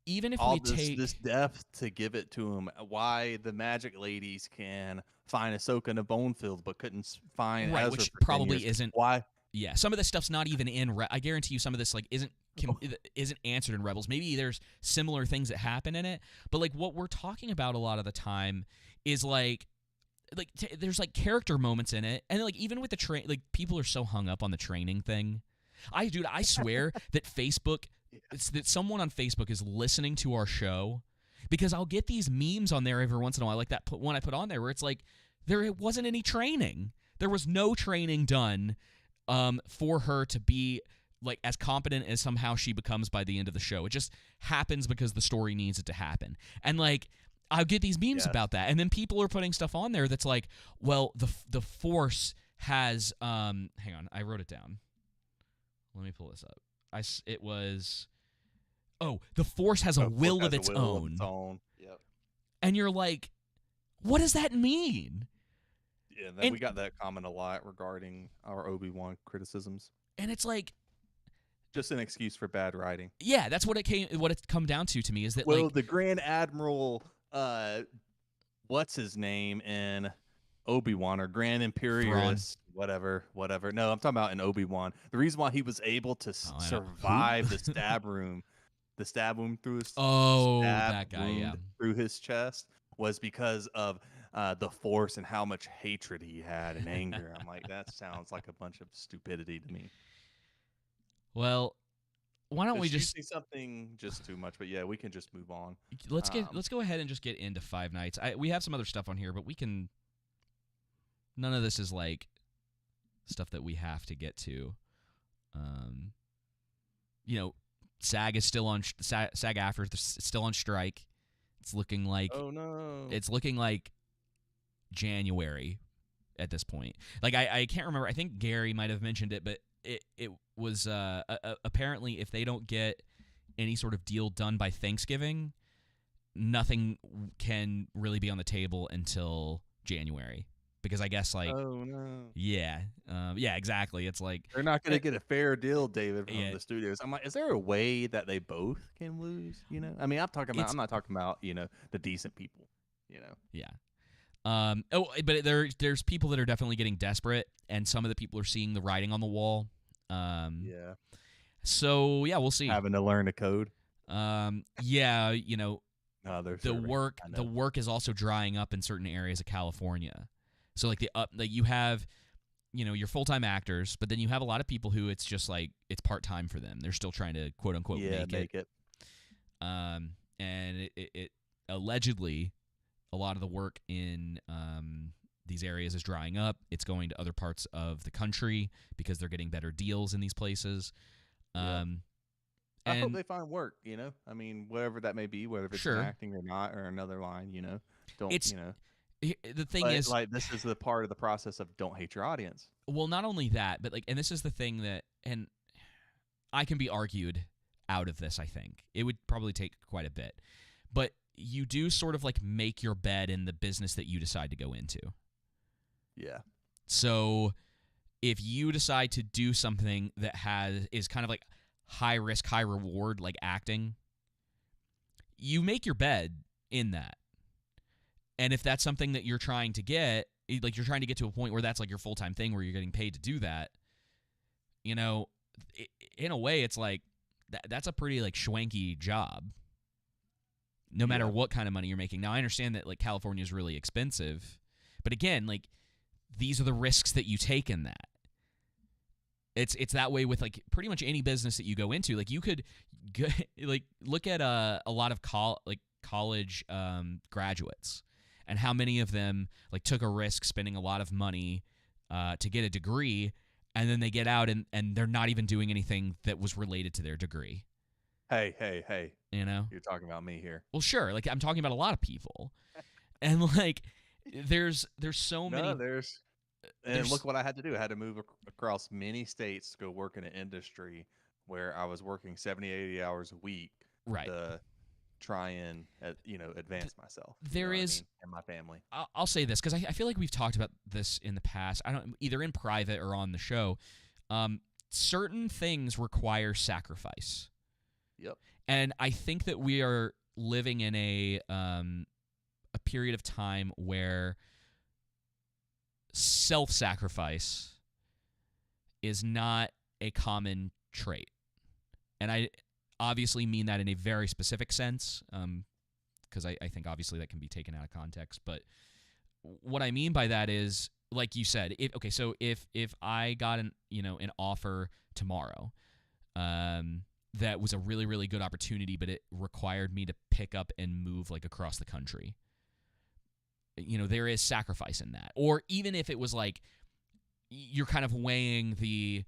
[SPEAKER 1] if
[SPEAKER 2] all
[SPEAKER 1] we take
[SPEAKER 2] this depth to give it to him, why the magic ladies can find Ahsoka in a bone field but couldn't find Ezra,
[SPEAKER 1] which
[SPEAKER 2] for
[SPEAKER 1] probably
[SPEAKER 2] 10 years.
[SPEAKER 1] isn't
[SPEAKER 2] why.
[SPEAKER 1] Yeah, some of this stuff's not even in. I guarantee you, some of this like isn't answered in Rebels. Maybe there's similar things that happen in it, but like what we're talking about a lot of the time is like there's like character moments in it, and like even with the train, like people are so hung up on the training thing. I swear that that someone on Facebook is listening to our show, because I'll get these memes on there every once in a while, like that one I put on there where it's like there wasn't any training. There was no training done for her to be like as competent as somehow she becomes by the end of the show. It just happens because the story needs it to happen. And like I'll get these memes about that, and then people are putting stuff on there that's like, well, the Force has hang on, I wrote it down. Let me pull this up. The Force has a will of its own.
[SPEAKER 2] Yep.
[SPEAKER 1] And you're like, what does that mean?
[SPEAKER 2] Yeah, and we got that comment a lot regarding our Obi-Wan criticisms.
[SPEAKER 1] And it's like
[SPEAKER 2] just an excuse for bad writing.
[SPEAKER 1] Yeah, that's what it's come down to me, is that
[SPEAKER 2] the Grand Admiral uh what's his name in Obi-Wan or Grand
[SPEAKER 1] Thrawn.
[SPEAKER 2] Imperious, whatever. No, I'm talking about in Obi-Wan. The reason why he was able to survive
[SPEAKER 1] Who?
[SPEAKER 2] the stab wound through his
[SPEAKER 1] Oh,
[SPEAKER 2] stab
[SPEAKER 1] that guy. Yeah.
[SPEAKER 2] wound through his chest was because of the Force and how much hatred he had and anger. I'm like, that sounds like a bunch of stupidity to me.
[SPEAKER 1] Well, why don't we just
[SPEAKER 2] say something just too much? But yeah, we can just move on.
[SPEAKER 1] let's go ahead and just get into Five Nights. We have some other stuff on here, but we can. None of this is like stuff that we have to get to. SAG is still on SAG-AFTRA. It's still on strike. It's looking like It's looking like January at this point. Like I can't remember. I think Gary might have mentioned it, but it was apparently if they don't get any sort of deal done by Thanksgiving, nothing can really be on the table until January. Because I guess yeah, exactly. It's like
[SPEAKER 2] they're not going to get a fair deal, David, from the studios. I'm like, is there a way that they both can lose? I mean, I'm not talking about the decent people.
[SPEAKER 1] Yeah. But there's people that are definitely getting desperate, and some of the people are seeing the writing on the wall.
[SPEAKER 2] Yeah.
[SPEAKER 1] So yeah, we'll see.
[SPEAKER 2] Having to learn a code.
[SPEAKER 1] Yeah, the
[SPEAKER 2] work
[SPEAKER 1] is also drying up in certain areas of California. So like you have, your full-time actors, but then you have a lot of people who it's just like it's part-time for them. They're still trying to quote unquote make it. And it allegedly a lot of the work in these areas is drying up. It's going to other parts of the country because they're getting better deals in these places.
[SPEAKER 2] I hope they find work, I mean, whatever that may be, whether it's acting or not, or another line,
[SPEAKER 1] The thing is,
[SPEAKER 2] like, this is the part of the process of don't hate your audience.
[SPEAKER 1] Well, not only that, but and this is the thing that, and I can be argued out of this. I think it would probably take quite a bit, but you do sort of like make your bed in the business that you decide to go into.
[SPEAKER 2] Yeah.
[SPEAKER 1] So if you decide to do something that is kind of like high risk, high reward, like acting, you make your bed in that. And if that's something that you're trying to get, like you're trying to get to a point where that's like your full-time thing where you're getting paid to do that, in a way it's like that's a pretty like schwanky job. No matter what kind of money you're making. Now I understand that like California is really expensive, but again, like these are the risks that you take in that. It's that way with like pretty much any business that you go into. Like you could like look at a lot of college graduates. And how many of them like took a risk spending a lot of money to get a degree, and then they get out and they're not even doing anything that was related to their degree.
[SPEAKER 2] Hey. You're talking about me here.
[SPEAKER 1] Well, sure. Like I'm talking about a lot of people. And like there's so many.
[SPEAKER 2] And look what I had to do. I had to move across many states to go work in an industry where I was working 70, 80 hours a week.
[SPEAKER 1] Right.
[SPEAKER 2] To try and advance myself.
[SPEAKER 1] And
[SPEAKER 2] my family.
[SPEAKER 1] I'll say this because I feel like we've talked about this in the past. I don't either in private or on the show. Certain things require sacrifice.
[SPEAKER 2] Yep.
[SPEAKER 1] And I think that we are living in a period of time where self-sacrifice is not a common trait. And I obviously mean that in a very specific sense, because I think obviously that can be taken out of context. But what I mean by that is, like you said, if I got an offer tomorrow, that was a really, really good opportunity, but it required me to pick up and move like across the country. There is sacrifice in that. Or even if it was like you're kind of weighing the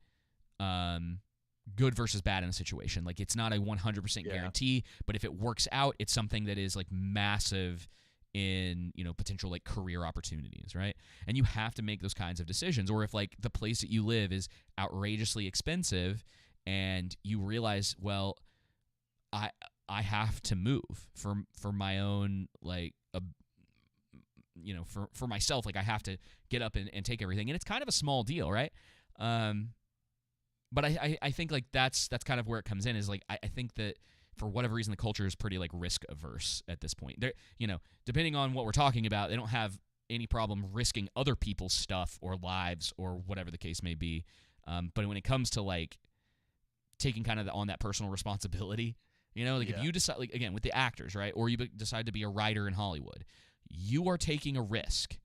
[SPEAKER 1] good versus bad in a situation. Like it's not a 100% guarantee, but if it works out, it's something that is like massive in, potential like career opportunities, right? And you have to make those kinds of decisions. Or if like the place that you live is outrageously expensive and you realize, well, I have to move for my own like for myself, like I have to get up and take everything. And it's kind of a small deal, right? But I think like that's kind of where it comes in is like I think that for whatever reason, the culture is pretty like risk averse at this point. They're, depending on what we're talking about, they don't have any problem risking other people's stuff or lives or whatever the case may be. But when it comes to like taking kind of on that personal responsibility, if you decide, like, again, with the actors, right, or you decide to be a writer in Hollywood, you are taking a risk,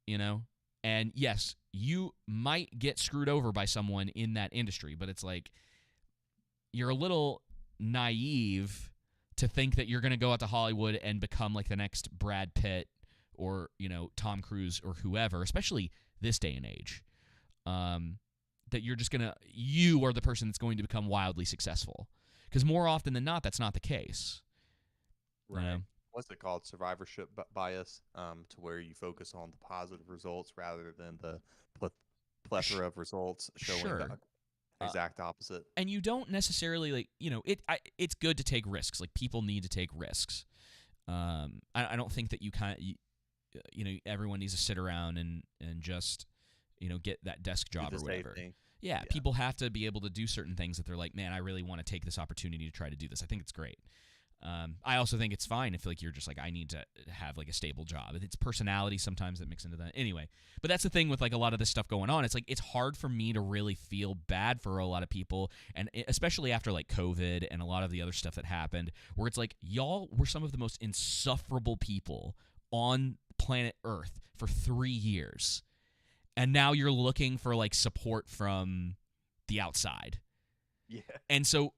[SPEAKER 1] and yes, you might get screwed over by someone in that industry, but it's like you're a little naive to think that you're going to go out to Hollywood and become like the next Brad Pitt or, Tom Cruise or whoever, especially this day and age, that you are the person that's going to become wildly successful. Because more often than not, that's not the case.
[SPEAKER 2] Right. What's it called? Survivorship bias, to where you focus on the positive results rather than the plethora of results showing the exact opposite.
[SPEAKER 1] And you don't necessarily it's good to take risks. Like, people need to take risks. I don't think that everyone needs to sit around and just get that desk job or whatever. Yeah, people have to be able to do certain things that they're like, man, I really want to take this opportunity to try to do this. I think it's great. I also think it's fine if you're just like, I need to have like a stable job. It's personality sometimes that mix into that. Anyway, but that's the thing with like a lot of this stuff going on. It's like it's hard for me to really feel bad for a lot of people, and especially after like COVID and a lot of the other stuff that happened, where it's like, y'all were some of the most insufferable people on planet Earth for 3 years, and now you're looking for like support from the outside.
[SPEAKER 2] Yeah,
[SPEAKER 1] and so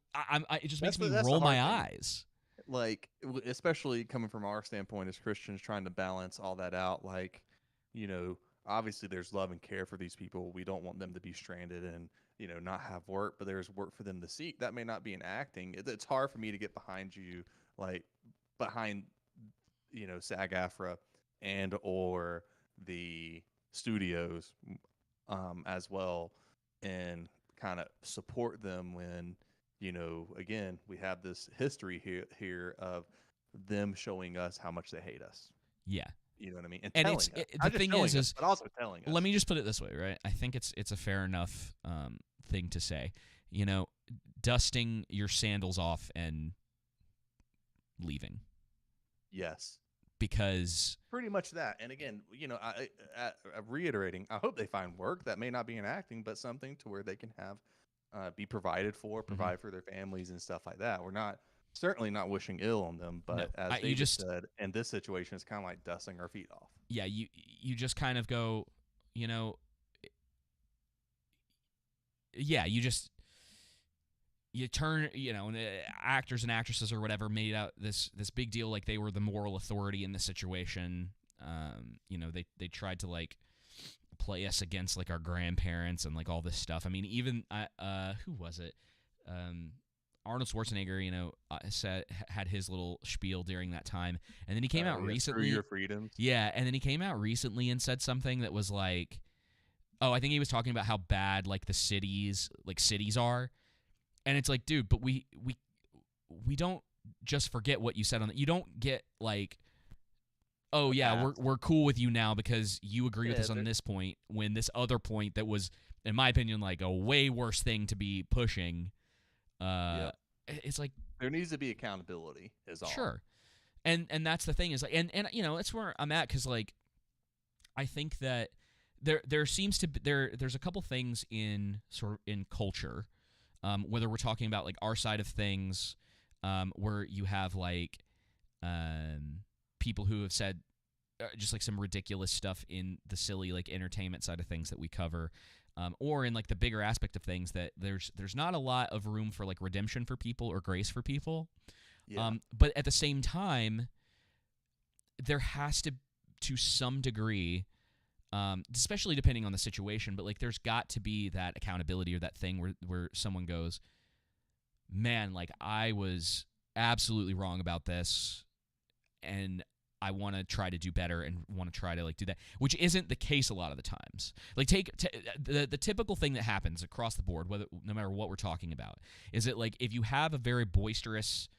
[SPEAKER 1] it just makes me roll my eyes.
[SPEAKER 2] Like, especially coming from our standpoint as Christians, trying to balance all that out. Like, obviously there's love and care for these people. We don't want them to be stranded and, not have work, but there's work for them to seek. That may not be in acting. It's hard for me to get behind you, like behind, SAG-AFTRA and or the studios as well, and kind of support them when, again, we have this history here of them showing us how much they hate us.
[SPEAKER 1] Yeah.
[SPEAKER 2] You know what I mean?
[SPEAKER 1] And the thing is,
[SPEAKER 2] but also telling us.
[SPEAKER 1] Let me just put it this way, right? I think it's a fair enough thing to say. Dusting your sandals off and leaving.
[SPEAKER 2] Yes.
[SPEAKER 1] Because
[SPEAKER 2] pretty much that. And again, I reiterating, I hope they find work that may not be in acting, but something to where they can have be provided for, provide for their families and stuff like that. We're certainly not wishing ill on them, but as you just said, in this situation, it's kind of like dusting our feet off.
[SPEAKER 1] Yeah, you just kind of go, you turn, actors and actresses or whatever made out this big deal like they were the moral authority in the situation. They tried to like play us against like our grandparents and like all this stuff. I mean, even who was it? Arnold Schwarzenegger, had his little spiel during that time, and then he came out recently.
[SPEAKER 2] Screw your freedoms.
[SPEAKER 1] Yeah, and then he came out recently and said something that was like, I think he was talking about how bad like the cities are. And it's like, dude, but we don't just forget what you said on that. You don't get like, oh yeah, we're cool with you now because you agree with us on this point, when this other point that was, in my opinion, like a way worse thing to be pushing. It's like
[SPEAKER 2] there needs to be accountability. Is all.
[SPEAKER 1] Sure, and that's the thing is like, and that's where I'm at, because like I think that there seems to be there's a couple things in culture. Whether we're talking about like our side of things, where you have like people who have said just like some ridiculous stuff in the silly like entertainment side of things that we cover, or in like the bigger aspect of things that there's not a lot of room for like redemption for people or grace for people.
[SPEAKER 2] Yeah.
[SPEAKER 1] But at the same time, there has to some degree, especially depending on the situation, but like there's got to be that accountability or that thing where someone goes, man, like I was absolutely wrong about this, and I want to try to do better and want to try to like do that, which isn't the case a lot of the times. Like the typical thing that happens across the board, no matter what we're talking about, is that like if you have a very boisterous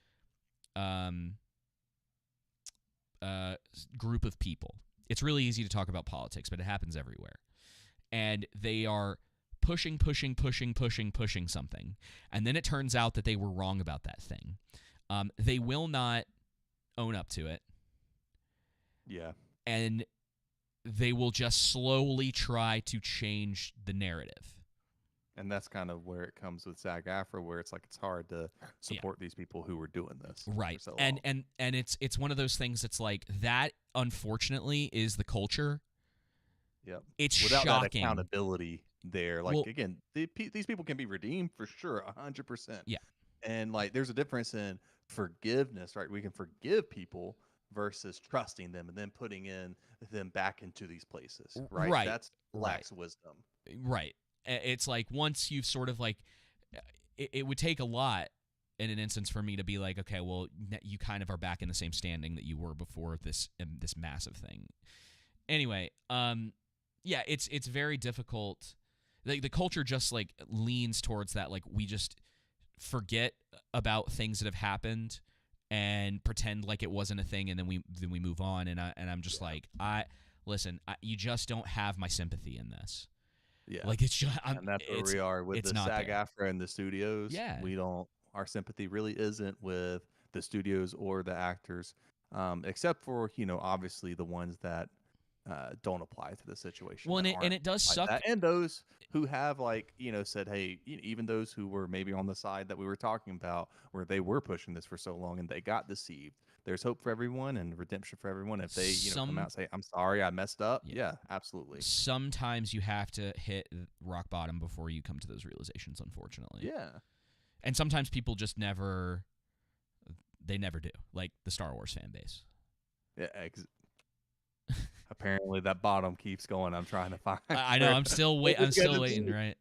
[SPEAKER 1] group of people, it's really easy to talk about politics, but it happens everywhere. And they are pushing something, and then it turns out that they were wrong about that thing. They will not own up to it.
[SPEAKER 2] Yeah.
[SPEAKER 1] And they will just slowly try to change the narrative.
[SPEAKER 2] And that's kind of where it comes with SAG-AFTRA, where it's like it's hard to support these people who were doing this.
[SPEAKER 1] Right.
[SPEAKER 2] For so long.
[SPEAKER 1] And it's one of those things that's like that, unfortunately, is the culture.
[SPEAKER 2] Yep.
[SPEAKER 1] It's
[SPEAKER 2] without
[SPEAKER 1] shocking.
[SPEAKER 2] that accountability there. Like, again, these people can be redeemed for sure, 100%.
[SPEAKER 1] Yeah.
[SPEAKER 2] And like there's a difference in forgiveness, right? We can forgive people versus trusting them and then putting in them back into these places, right?
[SPEAKER 1] Right.
[SPEAKER 2] That's lacks wisdom.
[SPEAKER 1] Right. It's like once you've sort of like, it would take a lot in an instance for me to be like, okay, well, you kind of are back in the same standing that you were before this massive thing. Anyway, yeah, it's very difficult. Like the culture just like leans towards that. Like we just forget about things that have happened and pretend like it wasn't a thing, and then we move on. And I'm just like, listen, you just don't have my sympathy in this.
[SPEAKER 2] Yeah,
[SPEAKER 1] like it's just,
[SPEAKER 2] and that's where we are with the SAG-AFTRA and the studios.
[SPEAKER 1] Yeah,
[SPEAKER 2] our sympathy really isn't with the studios or the actors, except for obviously the ones that don't apply to the situation.
[SPEAKER 1] Well, and it does suck.
[SPEAKER 2] And those who have said, hey, even those who were maybe on the side that we were talking about, where they were pushing this for so long and they got deceived. There's hope for everyone and redemption for everyone if they come out and say, I'm sorry, I messed up. Yeah, absolutely.
[SPEAKER 1] Sometimes you have to hit rock bottom before you come to those realizations, unfortunately.
[SPEAKER 2] Yeah.
[SPEAKER 1] And sometimes people just never do, like the Star Wars fan base.
[SPEAKER 2] Yeah, apparently that bottom keeps going. I'm trying to find.
[SPEAKER 1] I know. I'm still waiting. Right.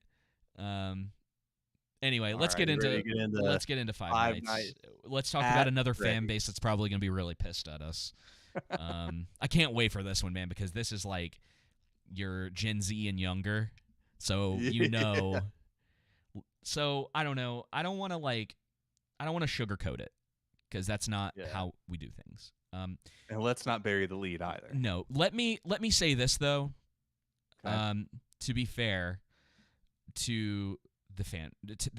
[SPEAKER 1] Anyway, let's get into Five Nights. Let's talk about another fan base that's probably going to be really pissed at us. I can't wait for this one, man, because this is like your Gen Z and younger. So So I don't know. I don't want to sugarcoat it, because that's not how we do things.
[SPEAKER 2] And let's not bury the lead either.
[SPEAKER 1] No. Let me say this though.
[SPEAKER 2] Okay.
[SPEAKER 1] To be fair to the fan,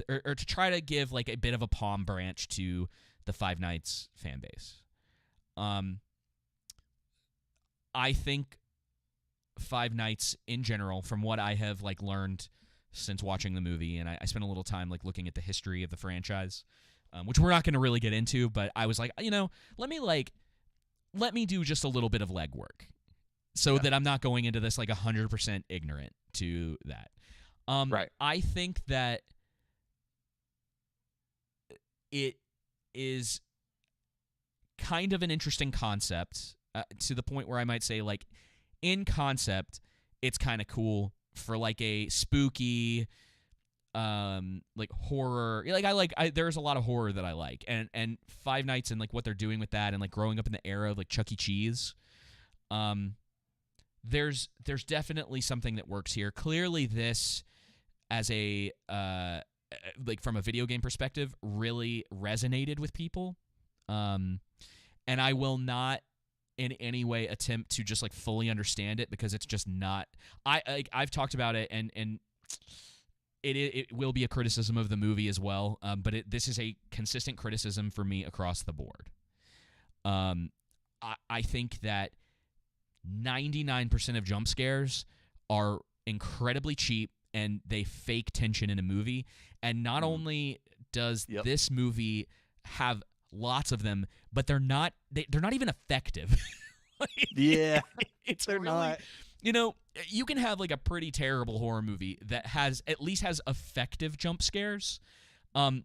[SPEAKER 1] or to try to give like a bit of a palm branch to the Five Nights fan base. I think Five Nights in general, from what I have like learned since watching the movie, and I spent a little time like looking at the history of the franchise, which we're not going to really get into, but I was like, let me do just a little bit of legwork so that I'm not going into this like 100% ignorant to that.
[SPEAKER 2] Right.
[SPEAKER 1] I think that it is kind of an interesting concept, to the point where I might say, like, in concept, it's kind of cool for like a spooky, like horror. Like there's a lot of horror that I like, and Five Nights and like what they're doing with that, and like growing up in the era of like Chuck E. Cheese. There's definitely something that works here. Clearly, this as a like from a video game perspective really resonated with people. And I will not in any way attempt to just like fully understand it, because it's just not. I've talked about it, and it will be a criticism of the movie as well. But this is a consistent criticism for me across the board. I think that 99% of jump scares are incredibly cheap, and they fake tension in a movie. And not only does this movie have lots of them, but they're not even effective.
[SPEAKER 2] Yeah,
[SPEAKER 1] they're really, not. You can have like a pretty terrible horror movie that at least has effective jump scares. I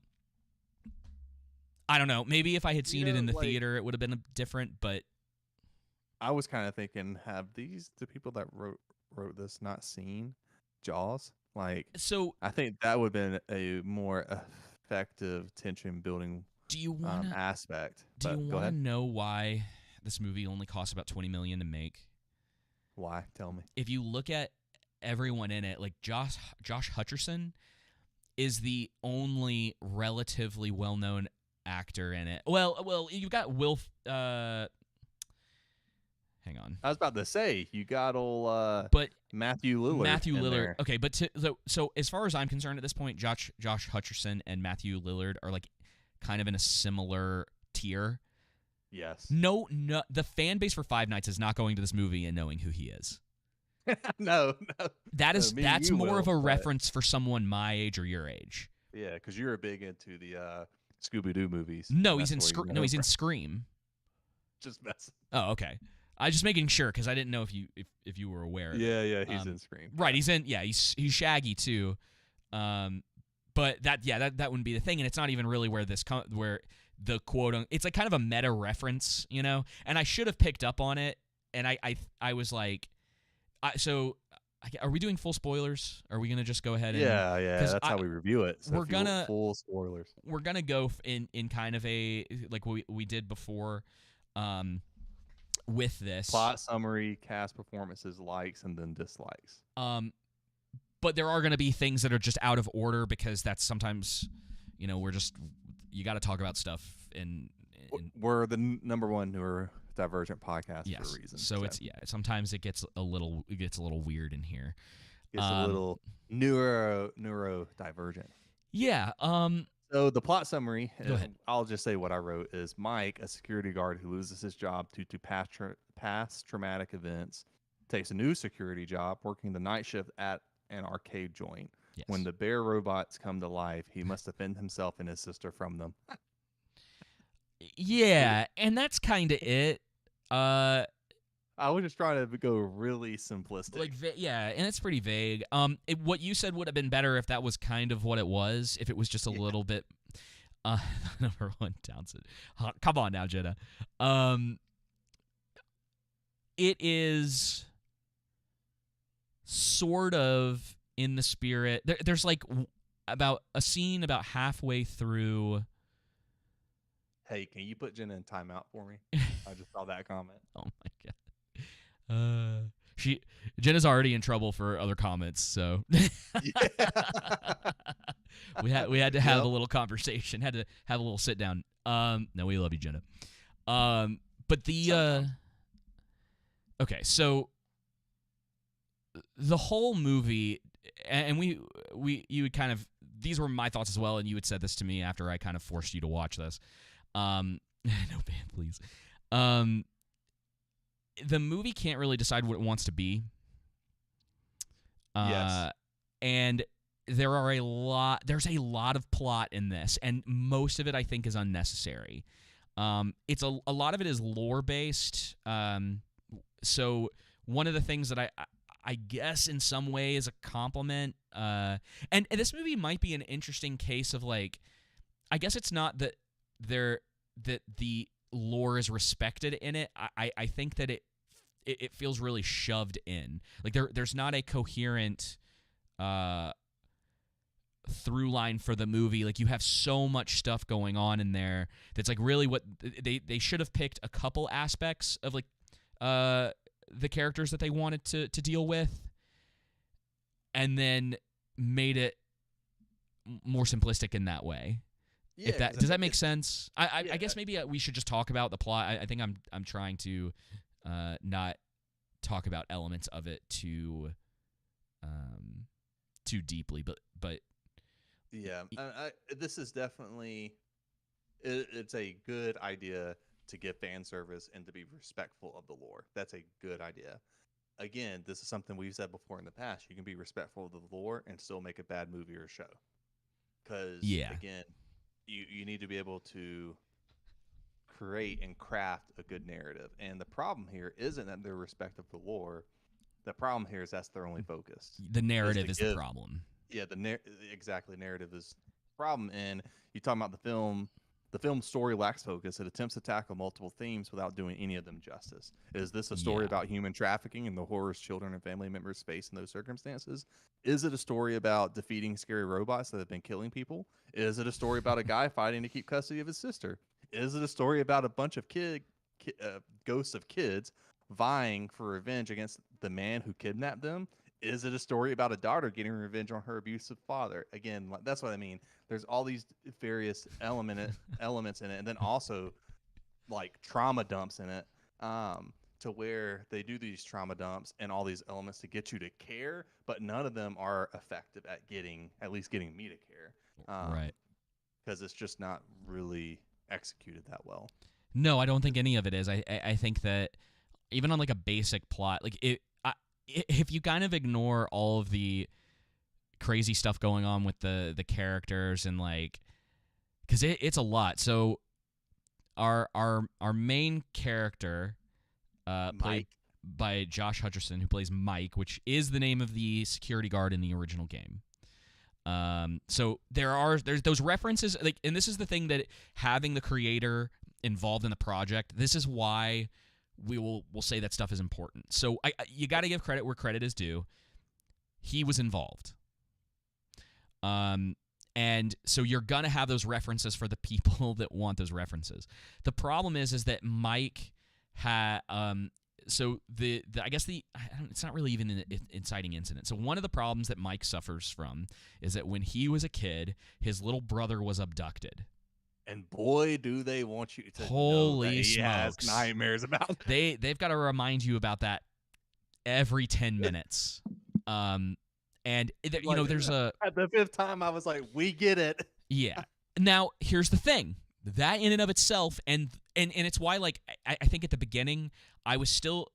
[SPEAKER 1] don't know. Maybe if I had seen it in the theater, it would have been different. But
[SPEAKER 2] I was kind of thinking, have the people that wrote this not seen Jaws? Like,
[SPEAKER 1] so
[SPEAKER 2] I think that would have been a more effective tension building aspect.
[SPEAKER 1] Do you want to know why this movie only cost about $20 million to make?
[SPEAKER 2] Why? Tell me. If
[SPEAKER 1] you look at everyone in it, like Josh Hutcherson is the only relatively well-known actor in it. Well, you've got Will. Hang on.
[SPEAKER 2] I was about to say you got old
[SPEAKER 1] But
[SPEAKER 2] Matthew Lillard.
[SPEAKER 1] Matthew
[SPEAKER 2] in
[SPEAKER 1] Lillard.
[SPEAKER 2] there.
[SPEAKER 1] Okay, but so as far as I'm concerned at this point, Josh Hutcherson and Matthew Lillard are like kind of in a similar tier.
[SPEAKER 2] Yes.
[SPEAKER 1] No, the fan base for Five Nights is not going to this movie and knowing who he is.
[SPEAKER 2] No.
[SPEAKER 1] That's more of a reference for someone my age or your age.
[SPEAKER 2] Yeah, because you're big into the Scooby-Doo movies.
[SPEAKER 1] No, he's in he's in Scream.
[SPEAKER 2] Just messing.
[SPEAKER 1] Oh, okay. I was just making sure because I didn't know if you were aware.
[SPEAKER 2] Yeah, he's in Scream.
[SPEAKER 1] Right, he's he's Shaggy too. But that wouldn't be the thing, and it's not even really where where the quote. It's like kind of a meta reference, you know. And I should have picked up on it, and I was like, so. Are we doing full spoilers? Are we gonna just go ahead and
[SPEAKER 2] that's how we review it. So
[SPEAKER 1] we're gonna
[SPEAKER 2] full spoilers.
[SPEAKER 1] We're gonna go in kind of a like what we did before, with this
[SPEAKER 2] plot summary, cast performances, likes and then dislikes.
[SPEAKER 1] But there are gonna be things that are just out of order because that's sometimes, you know, you got to talk about stuff and
[SPEAKER 2] we're the number one neurodivergent podcast for a reason.
[SPEAKER 1] So it's sometimes it gets a little weird in here.
[SPEAKER 2] It's a little neurodivergent.
[SPEAKER 1] Yeah.
[SPEAKER 2] So the plot summary,
[SPEAKER 1] go ahead.
[SPEAKER 2] I'll just say what I wrote, is Mike, a security guard who loses his job due to past traumatic events, takes a new security job working the night shift at an arcade joint.
[SPEAKER 1] Yes.
[SPEAKER 2] When the bear robots come to life, he must defend himself and his sister from them.
[SPEAKER 1] Yeah, and that's kind of it.
[SPEAKER 2] I was just trying to go really simplistic.
[SPEAKER 1] Like, and it's pretty vague. What you said would have been better if that was kind of what it was. If it was just a little bit. Number one, Townsend. Come on now, Jenna. It is sort of in the spirit. There's like about a scene about halfway through.
[SPEAKER 2] Hey, can you put Jenna in timeout for me? I just saw that comment.
[SPEAKER 1] Oh my god. Jenna's already in trouble for other comments, so we had to have a little conversation, had to have a little sit down. No, we love you, Jenna. But the okay, so the whole movie, and you would kind of, these were my thoughts as well, and you had said this to me after I kind of forced you to watch this. No ban, please. The movie can't really decide what it wants to be.
[SPEAKER 2] Yes.
[SPEAKER 1] And there's a lot of plot in this, and most of it I think is unnecessary. It's a lot of it is lore based. So one of the things that I guess in some way is a compliment. And this movie might be an interesting case of like, I guess it's not that the lore is respected in it. I think that it feels really shoved in. Like there's not a coherent through line for the movie. Like you have so much stuff going on in there that's like really what they should have picked a couple aspects of like the characters that they wanted to deal with and then made it more simplistic in that way.
[SPEAKER 2] Yeah,
[SPEAKER 1] does that make sense? I guess maybe we should just talk about the plot. I think I'm trying to not talk about elements of it too deeply, but
[SPEAKER 2] yeah, this is definitely it's a good idea to give fan service and to be respectful of the lore. That's a good idea. Again, this is something we've said before in the past. You can be respectful of the lore and still make a bad movie or show. Because again, you need to be able to create and craft a good narrative. And the problem here isn't that they're respectful of the lore. The problem here is that's their only focus.
[SPEAKER 1] The narrative is the problem.
[SPEAKER 2] Yeah, exactly. Narrative is the problem. And you talking about the film. The film's story lacks focus. It attempts to tackle multiple themes without doing any of them justice. Is this a story about human trafficking and the horrors children and family members face in those circumstances? Is it a story about defeating scary robots that have been killing people? Is it a story about a guy fighting to keep custody of his sister? Is it a story about a bunch of ghosts of kids vying for revenge against the man who kidnapped them? Is it a story about a daughter getting revenge on her abusive father? Again, that's what I mean. There's all these various elements in it, and then also like trauma dumps in it to where they do these trauma dumps and all these elements to get you to care, but none of them are effective at at least getting me to care.
[SPEAKER 1] Right.
[SPEAKER 2] Because it's just not really executed that well.
[SPEAKER 1] No, I don't think any of it is. I think that even on like a basic plot, like if you kind of ignore all of the crazy stuff going on with the characters and like, because it's a lot. So our main character, played by Josh Hutcherson, who plays Mike, which is the name of the security guard in the original game. So there's those references, like, and this is the thing that having the creator involved in the project, this is why we'll say that stuff is important. So you got to give credit where credit is due. He was involved. And so you're going to have those references for the people that want those references. The problem is that Mike had, so I guess it's not really even an inciting incident. So one of the problems that Mike suffers from is that when he was a kid, his little brother was abducted.
[SPEAKER 2] And boy, do they want you to
[SPEAKER 1] Holy
[SPEAKER 2] know that he
[SPEAKER 1] smokes.
[SPEAKER 2] has nightmares about that.
[SPEAKER 1] They've got to remind you about that every 10 minutes. And there's
[SPEAKER 2] at the 5th time, I was like, we get it.
[SPEAKER 1] Yeah. Now, here's the thing. That in and of itself, and it's why, like, I think at the beginning, I was still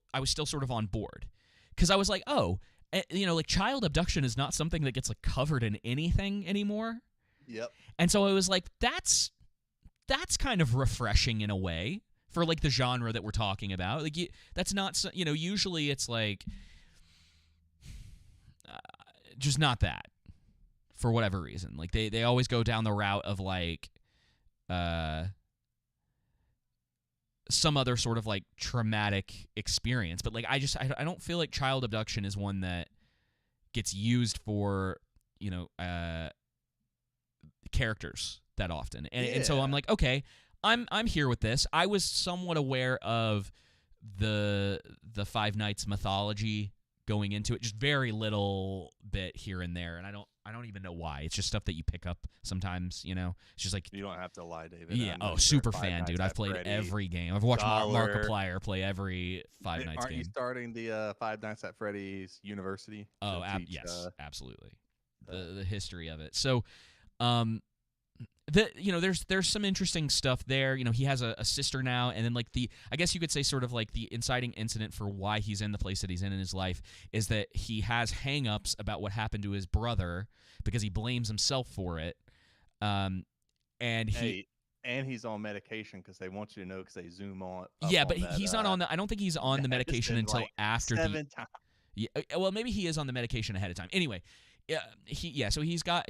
[SPEAKER 1] sort of on board. Because I was like, oh, like, child abduction is not something that gets, like, covered in anything anymore.
[SPEAKER 2] Yep.
[SPEAKER 1] And so I was like, that's kind of refreshing in a way for, like, the genre that we're talking about. Like, that's not, usually it's like, just not that, for whatever reason. Like, they always go down the route of, like, some other sort of, like, traumatic experience. But, like, I don't feel like child abduction is one that gets used for, characters that often. And so I'm like, okay, I'm here with this. I was somewhat aware of the Five Nights mythology going into it, just very little bit here and there, and I don't even know why. It's just stuff that you pick up sometimes, It's just like,
[SPEAKER 2] you don't have to lie, David.
[SPEAKER 1] Yeah. Oh, super fan, dude. I've played
[SPEAKER 2] Freddy,
[SPEAKER 1] every game. I've watched Markiplier play every Five Nights
[SPEAKER 2] Aren't
[SPEAKER 1] game.
[SPEAKER 2] you starting the Five Nights at Freddy's University?
[SPEAKER 1] Oh, yes, absolutely. The history of it. So, there's some interesting stuff there. He has a sister now, and then, like, I guess you could say sort of like the inciting incident for why he's in the place that he's in his life is that he has hang-ups about what happened to his brother because he blames himself for it. And
[SPEAKER 2] he's on medication because they want you to know because they zoom on.
[SPEAKER 1] Yeah, but he's not on the. I don't think he's on the medication until like after
[SPEAKER 2] 7 times.
[SPEAKER 1] Yeah, well, maybe he is on the medication ahead of time. Anyway, so he's got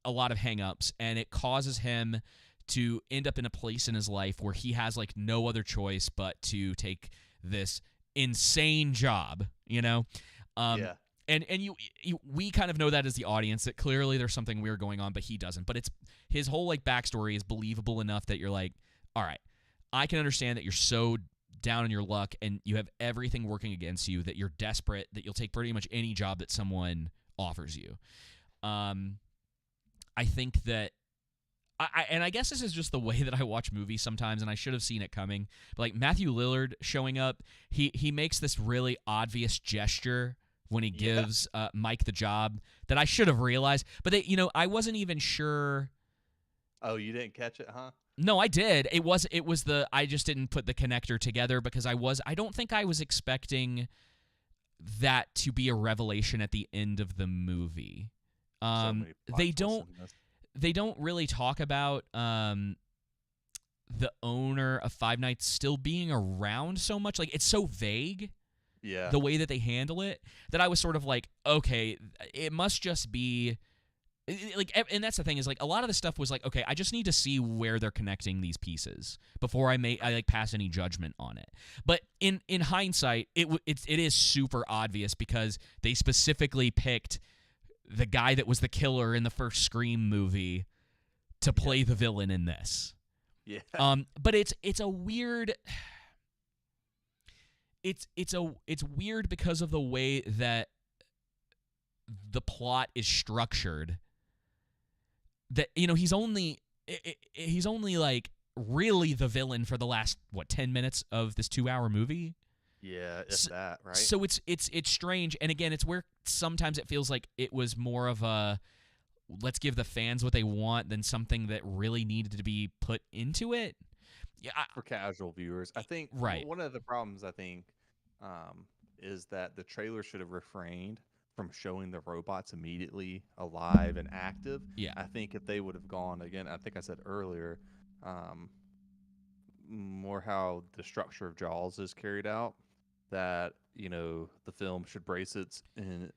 [SPEAKER 1] a lot of hang-ups, and it causes him to end up in a place in his life where he has, like, no other choice but to take this insane job, Yeah. And we kind of know that as the audience, that clearly there's something weird going on, but he doesn't. But it's his whole, like, backstory is believable enough that you're like, all right, I can understand that you're so down on your luck and you have everything working against you, that you're desperate, that you'll take pretty much any job that someone offers you. I think that I guess this is just the way that I watch movies sometimes, and I should have seen it coming. But, like, Matthew Lillard showing up, he makes this really obvious gesture when he gives Mike the job that I should have realized. But I wasn't even sure.
[SPEAKER 2] Oh, you didn't catch it, huh?
[SPEAKER 1] No, I did. It was I just didn't put the connector together because I don't think I was expecting that to be a revelation at the end of the movie. They don't really talk about the owner of Five Nights still being around so much. Like, it's so vague, the way that they handle it, that I was sort of like, okay, it must just be like, and that's the thing is, like, a lot of the stuff was like, okay, I just need to see where they're connecting these pieces before I pass any judgment on it. But in hindsight, it is super obvious because they specifically picked the guy that was the killer in the first Scream movie to play the villain in this.
[SPEAKER 2] Yeah.
[SPEAKER 1] But it's a weird. It's weird because of the way that the plot is structured. That he's only like really the villain for the last 10 minutes of this 2-hour movie.
[SPEAKER 2] Yeah, if that, right?
[SPEAKER 1] So it's strange, and again, it's where sometimes it feels like it was more of a let's give the fans what they want than something that really needed to be put into it. Yeah,
[SPEAKER 2] for casual viewers, I think
[SPEAKER 1] right.
[SPEAKER 2] one of the problems is that the trailer should have refrained from showing the robots immediately alive and active.
[SPEAKER 1] Yeah.
[SPEAKER 2] I think if they would have gone again, I think I said earlier, more how the structure of Jaws is carried out, that the film should brace its and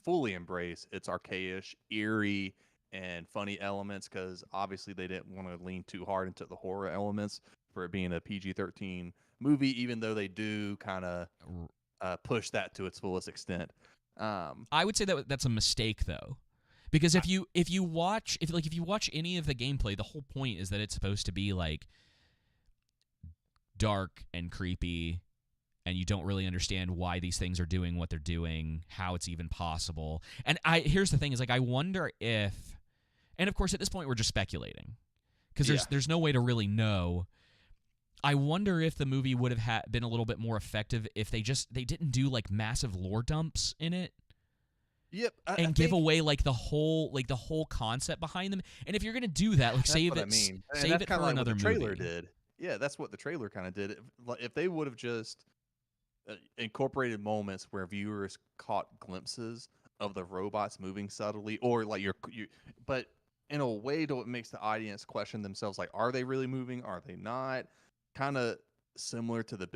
[SPEAKER 2] fully embrace its archaic, eerie, and funny elements, because obviously they didn't want to lean too hard into the horror elements for it being a PG-13 movie, even though they do kind of push that to its fullest extent.
[SPEAKER 1] I would say that that's a mistake, though, because if you watch any of the gameplay, the whole point is that it's supposed to be like dark and creepy, and you don't really understand why these things are doing what they're doing, how it's even possible. And here's the thing: is like I wonder if, and of course at this point we're just speculating, because there's no way to really know. I wonder if the movie would have been a little bit more effective if they didn't do like massive lore dumps in it.
[SPEAKER 3] Yep,
[SPEAKER 1] and give away like the whole concept behind them. And if you're gonna do that, like save it for another movie.
[SPEAKER 2] Trailer did. Yeah, that's what the trailer kind of did. If they would have just incorporated moments where viewers caught glimpses of the robots moving subtly, or like but in a way that it makes the audience question themselves, like, are they really moving? Are they not? Kind of similar to the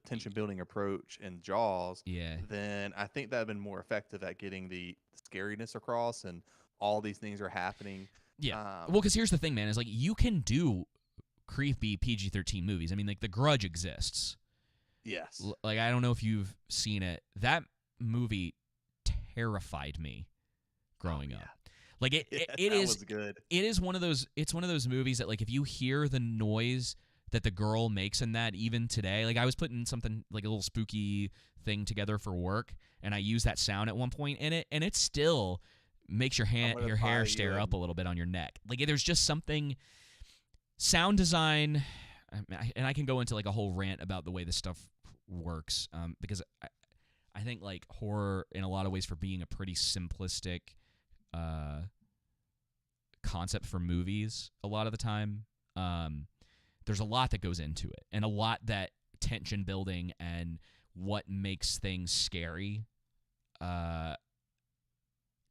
[SPEAKER 2] tension building approach in Jaws.
[SPEAKER 1] Yeah.
[SPEAKER 2] Then I think that would have been more effective at getting the scariness across, and all these things are happening.
[SPEAKER 1] Yeah. Well, because here's the thing, man, is like you can do creepy PG-13 movies. I mean, like The Grudge exists.
[SPEAKER 2] Yes.
[SPEAKER 1] Like, I don't know if you've seen it. That movie terrified me growing up. Like it is
[SPEAKER 2] good.
[SPEAKER 1] It is one of those. It's one of those movies that, like, if you hear the noise that the girl makes in that, even today, like I was putting something like a little spooky thing together for work, and I used that sound at one point in it, and it still makes your hair stare up a little bit on your neck. Like there's just something. Sound design, and I can go into like a whole rant about the way this stuff works, because I think like horror in a lot of ways, for being a pretty simplistic concept for movies a lot of the time, there's a lot that goes into it, and a lot that tension building and what makes things scary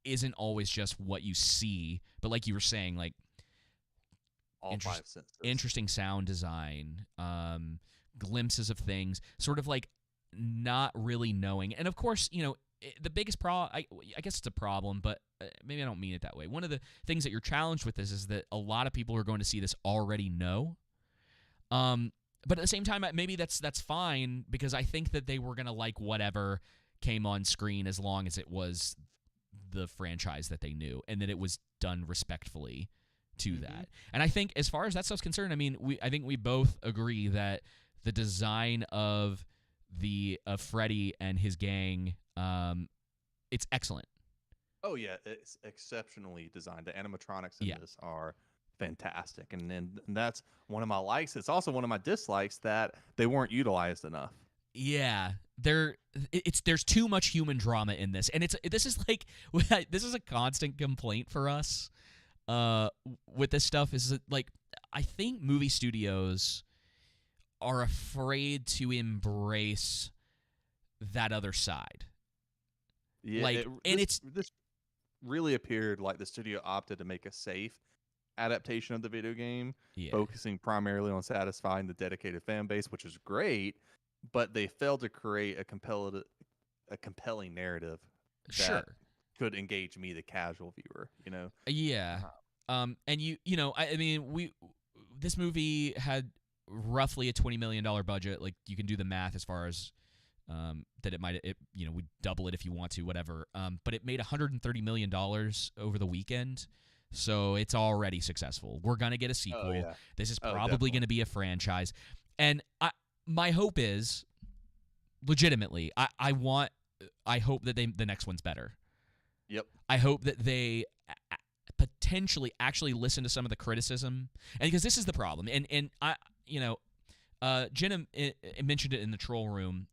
[SPEAKER 1] isn't always just what you see, but like you were saying, like
[SPEAKER 2] all 5 senses.
[SPEAKER 1] Interesting sound design, glimpses of things, sort of like not really knowing. And of course, the biggest problem, I guess it's a problem, but maybe I don't mean it that way. One of the things that you're challenged with is that a lot of people who are going to see this already know. But at the same time, maybe that's fine, because I think that they were going to like whatever came on screen as long as it was the franchise that they knew, and that it was done respectfully to that. And I think as far as that stuff's concerned, I mean, I think we both agree that the design of Freddy and his gang, it's excellent.
[SPEAKER 2] Oh yeah, it's exceptionally designed. The animatronics in this are fantastic, and that's one of my likes. It's also one of my dislikes, that they weren't utilized enough.
[SPEAKER 1] Yeah, there's too much human drama in this, and this is a constant complaint for us with this stuff. Is that, like, I think movie studios are afraid to embrace that other side.
[SPEAKER 2] Yeah, this really appeared like the studio opted to make a safe adaptation of the video game, focusing primarily on satisfying the dedicated fan base, which is great, but they failed to create a compelling narrative that could engage me, the casual viewer.
[SPEAKER 1] Yeah. And I mean, this movie had roughly a $20 million budget. Like, you can do the math as far as that we'd double it if you want to, whatever. But it made $130 million over the weekend. So it's already successful. We're going to get a sequel.
[SPEAKER 2] Oh, yeah.
[SPEAKER 1] This is probably going to be a franchise. And my hope is, legitimately, I hope that the next one's better.
[SPEAKER 2] Yep.
[SPEAKER 1] I hope that they potentially actually listen to some of the criticism, and because this is the problem, and I, Jenna mentioned it in the troll room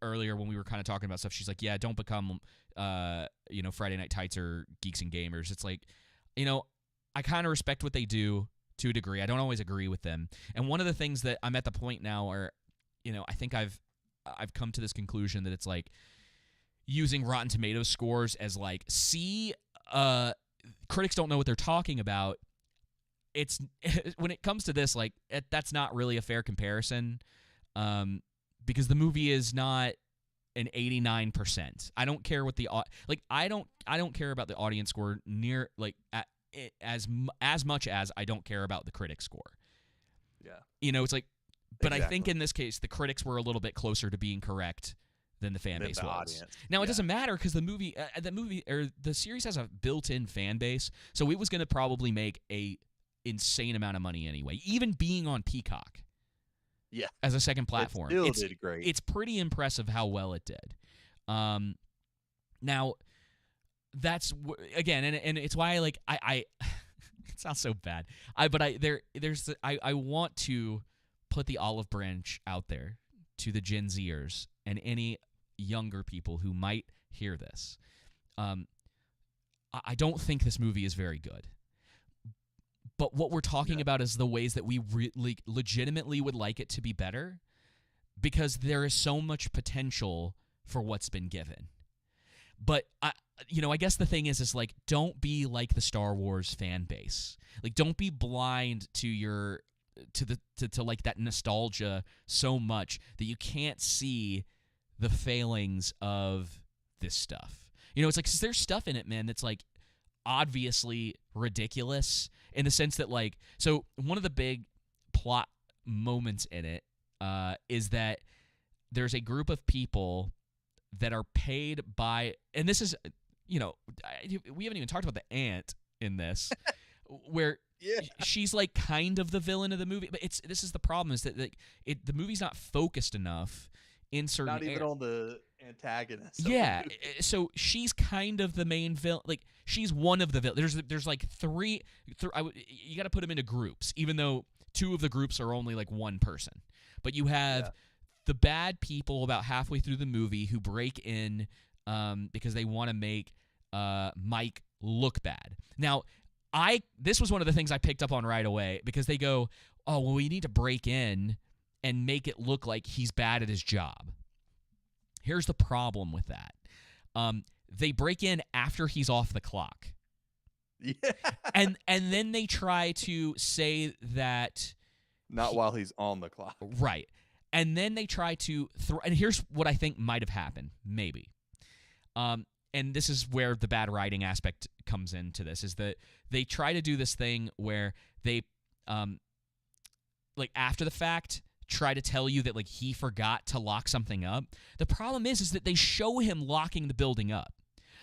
[SPEAKER 1] earlier when we were kind of talking about stuff. She's like, yeah, don't become Friday Night Tights or Geeks and Gamers. It's like, I kind of respect what they do to a degree. I don't always agree with them. And one of the things that I'm at the point now where, I think I've come to this conclusion that it's like using Rotten Tomatoes scores as like, critics don't know what they're talking about. It's when it comes to this, like, that's not really a fair comparison, because the movie is not an 89%. I don't care what I don't care about the audience score near like as much as I don't care about the critic score.
[SPEAKER 2] Yeah,
[SPEAKER 1] it's like, but exactly. I think in this case the critics were a little bit closer to being correct than the fan base was. Audience. Now it doesn't matter because the movie or the series has a built-in fan base, so it was going to probably make a insane amount of money anyway, even being on Peacock.
[SPEAKER 2] Yeah,
[SPEAKER 1] as a second platform,
[SPEAKER 2] it still did great.
[SPEAKER 1] It's pretty impressive how well it did. Now, that's again, and it's why I it sounds so bad. I want to put the olive branch out there to the Gen Zers and any younger people who might hear this. I don't think this movie is very good. But what we're talking about is the ways that we legitimately would like it to be better, because there is so much potential for what's been given. But I guess the thing is like, don't be like the Star Wars fan base. Like, don't be blind to like that nostalgia so much that you can't see the failings of this stuff. It's like, 'cause there's stuff in it, man, that's like obviously ridiculous in the sense that, like, so one of the big plot moments in it is that there's a group of people that are paid by, and this is, we haven't even talked about the aunt in this, where she's like kind of the villain of the movie, but this is the problem, is that like the movie's not focused enough in certain
[SPEAKER 2] not even on the antagonist.
[SPEAKER 1] Yeah, so she's kind of the main villain. Like, she's one of the villains. There's like three you got to put them into groups, even though two of the groups are only like one person. But you have the bad people about halfway through the movie who break in because they want to make Mike look bad. Now, this was one of the things I picked up on right away, because they go, oh, well, we need to break in and make it look like he's bad at his job. Here's the problem with that. They break in after he's off the clock.
[SPEAKER 2] Yeah.
[SPEAKER 1] And then they try to say that...
[SPEAKER 2] Not while he's on the clock.
[SPEAKER 1] Right. And then they try to... and here's what I think might have happened. Maybe. And this is where the bad writing aspect comes into this, is that they try to do this thing where they, like, after the fact, try to tell you that, like, he forgot to lock something up. The problem is that they show him locking the building up.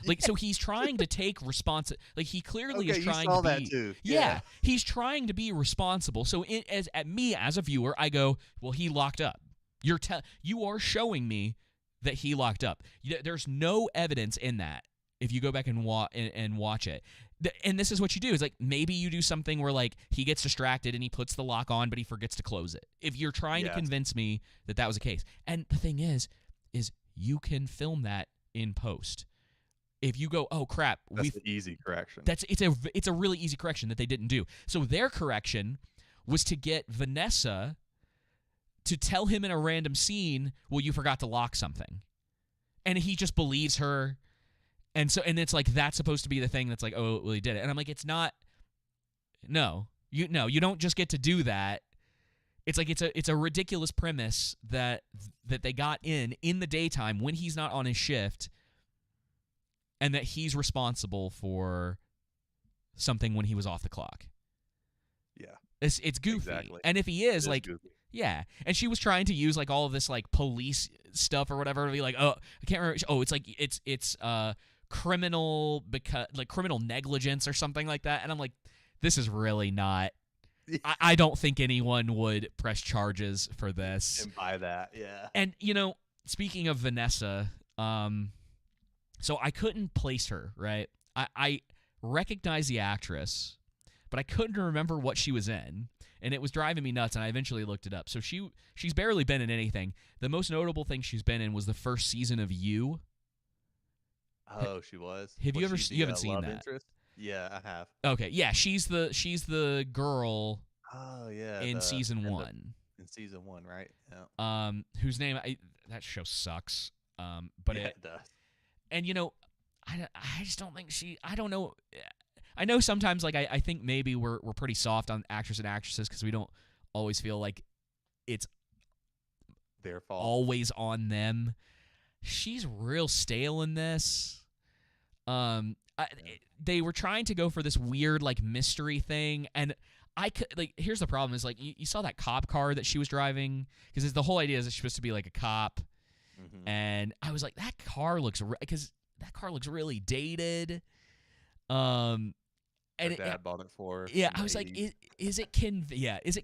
[SPEAKER 1] Like, so he's trying to take like, he clearly is trying to be...
[SPEAKER 2] that too.
[SPEAKER 1] Yeah, he's trying to be responsible. So as a viewer, I go, well, he locked up. You are showing me that he locked up. There's no evidence in that if you go back and watch it. And this is what you do, is like, maybe you do something where, like, he gets distracted and he puts the lock on, but he forgets to close it. If you're trying to convince me that was the case. And the thing is you can film that in post. If you go, oh crap,
[SPEAKER 2] that's an easy correction.
[SPEAKER 1] It's a really easy correction that they didn't do. So their correction was to get Vanessa to tell him in a random scene, well, you forgot to lock something. And he just believes her. And it's like, that's supposed to be the thing that's like, oh, well, he did it. And I'm like, it's not. No, you don't just get to do that. It's like, it's a ridiculous premise that they got in the daytime when he's not on his shift, and that he's responsible for something when he was off the clock.
[SPEAKER 2] Yeah.
[SPEAKER 1] It's goofy.
[SPEAKER 2] Exactly.
[SPEAKER 1] And if he is,
[SPEAKER 2] like,
[SPEAKER 1] goofy. Yeah. And she was trying to use, like, all of this, like, police stuff or whatever to be like, oh, I can't remember. Oh, it's like, it's criminal negligence or something like that. And I'm like, this is really not. I don't think anyone would press charges for this.
[SPEAKER 2] And buy that, yeah.
[SPEAKER 1] And, speaking of Vanessa, so I couldn't place her, right? I recognize the actress, but I couldn't remember what she was in, and it was driving me nuts, and I eventually looked it up. So she's barely been in anything. The most notable thing she's been in was the first season of You.
[SPEAKER 2] Oh, she was.
[SPEAKER 1] Have you
[SPEAKER 2] Was
[SPEAKER 1] ever?
[SPEAKER 2] she
[SPEAKER 1] You
[SPEAKER 2] the,
[SPEAKER 1] haven't seen
[SPEAKER 2] love
[SPEAKER 1] that?
[SPEAKER 2] interest? Yeah, I have.
[SPEAKER 1] Okay, yeah, she's the girl
[SPEAKER 2] Oh yeah,
[SPEAKER 1] in season one.
[SPEAKER 2] In season one, right? Yeah.
[SPEAKER 1] Whose name that show sucks. But
[SPEAKER 2] yeah,
[SPEAKER 1] it
[SPEAKER 2] it does.
[SPEAKER 1] and I just don't think I don't know. I know sometimes like I think maybe we're pretty soft on actors and actresses because we don't always feel like it's
[SPEAKER 2] Their fault.
[SPEAKER 1] always on them. She's real stale in this. They were trying to go for this weird like mystery thing, and I could like. Here's the problem: is like you saw that cop car that she was driving because the whole idea is that she's supposed to be like a cop, and I was like, that car looks really dated. And
[SPEAKER 2] Her dad bought it for her.
[SPEAKER 1] Yeah, I was like, is it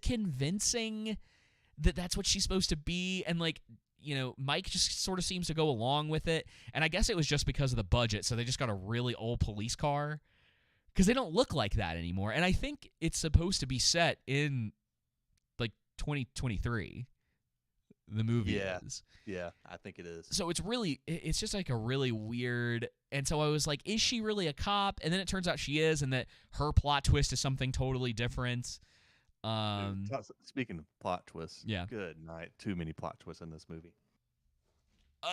[SPEAKER 1] convincing that that's what she's supposed to be? And like, Mike just sort of seems to go along with it. And I guess it was just because of the budget, so they just got a really old police car because they don't look like that anymore. And I think it's supposed to be set in like 2023. The movie is.
[SPEAKER 2] Yeah, I think it is.
[SPEAKER 1] So it's just like a really weird. And so I was like, is she really a cop? And then it turns out she is, and that her plot twist is something totally different.
[SPEAKER 2] Speaking of plot twists,
[SPEAKER 1] yeah.
[SPEAKER 2] Good night. Too many plot twists in this movie.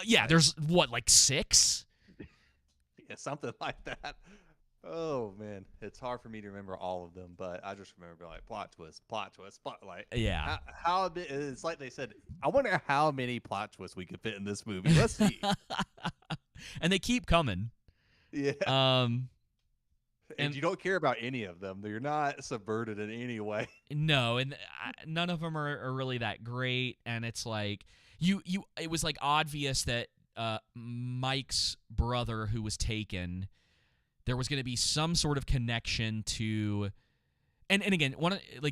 [SPEAKER 1] Yeah, there's like 6?
[SPEAKER 2] Yeah, something like that. Oh man, it's hard for me to remember all of them, but I just remember like plot twist, like
[SPEAKER 1] yeah.
[SPEAKER 2] How it's like they said. I wonder how many plot twists we could fit in this movie. Let's see.
[SPEAKER 1] And they keep coming.
[SPEAKER 2] Yeah.
[SPEAKER 1] And
[SPEAKER 2] you don't care about any of them. They're not subverted in any way.
[SPEAKER 1] No, and none of them are really that great. And it's like it was like obvious that Mike's brother who was taken, there was going to be some sort of connection to, and again,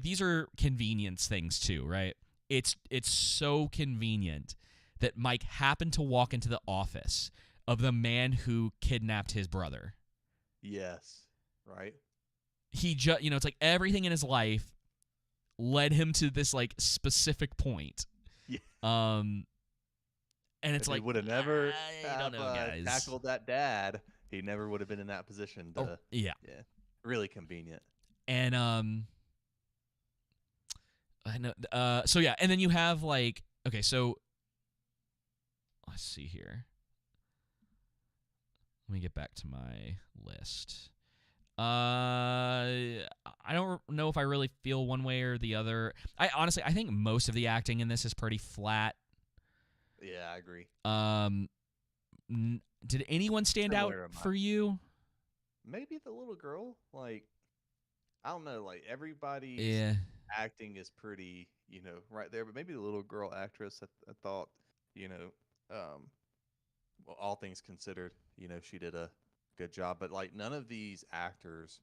[SPEAKER 1] these are convenience things too, right? It's so convenient that Mike happened to walk into the office of the man who kidnapped his brother.
[SPEAKER 2] Yes, right.
[SPEAKER 1] He it's like everything in his life led him to this like specific point.
[SPEAKER 2] Yeah.
[SPEAKER 1] And it's
[SPEAKER 2] if
[SPEAKER 1] like
[SPEAKER 2] he would have never
[SPEAKER 1] tackled
[SPEAKER 2] that dad. He never would have been in that position.
[SPEAKER 1] Yeah.
[SPEAKER 2] Really convenient.
[SPEAKER 1] And I know. So yeah, and then you have like, okay, so let's see here. Let me get back to my list. I don't know if I really feel one way or the other. I think most of the acting in this is pretty flat.
[SPEAKER 2] Yeah, I agree.
[SPEAKER 1] Did anyone stand out for you?
[SPEAKER 2] Maybe the little girl. Like, I don't know. Like, everybody's acting is pretty, right there. But maybe the little girl actress, I thought, well, all things considered, she did a good job. But, like, none of these actors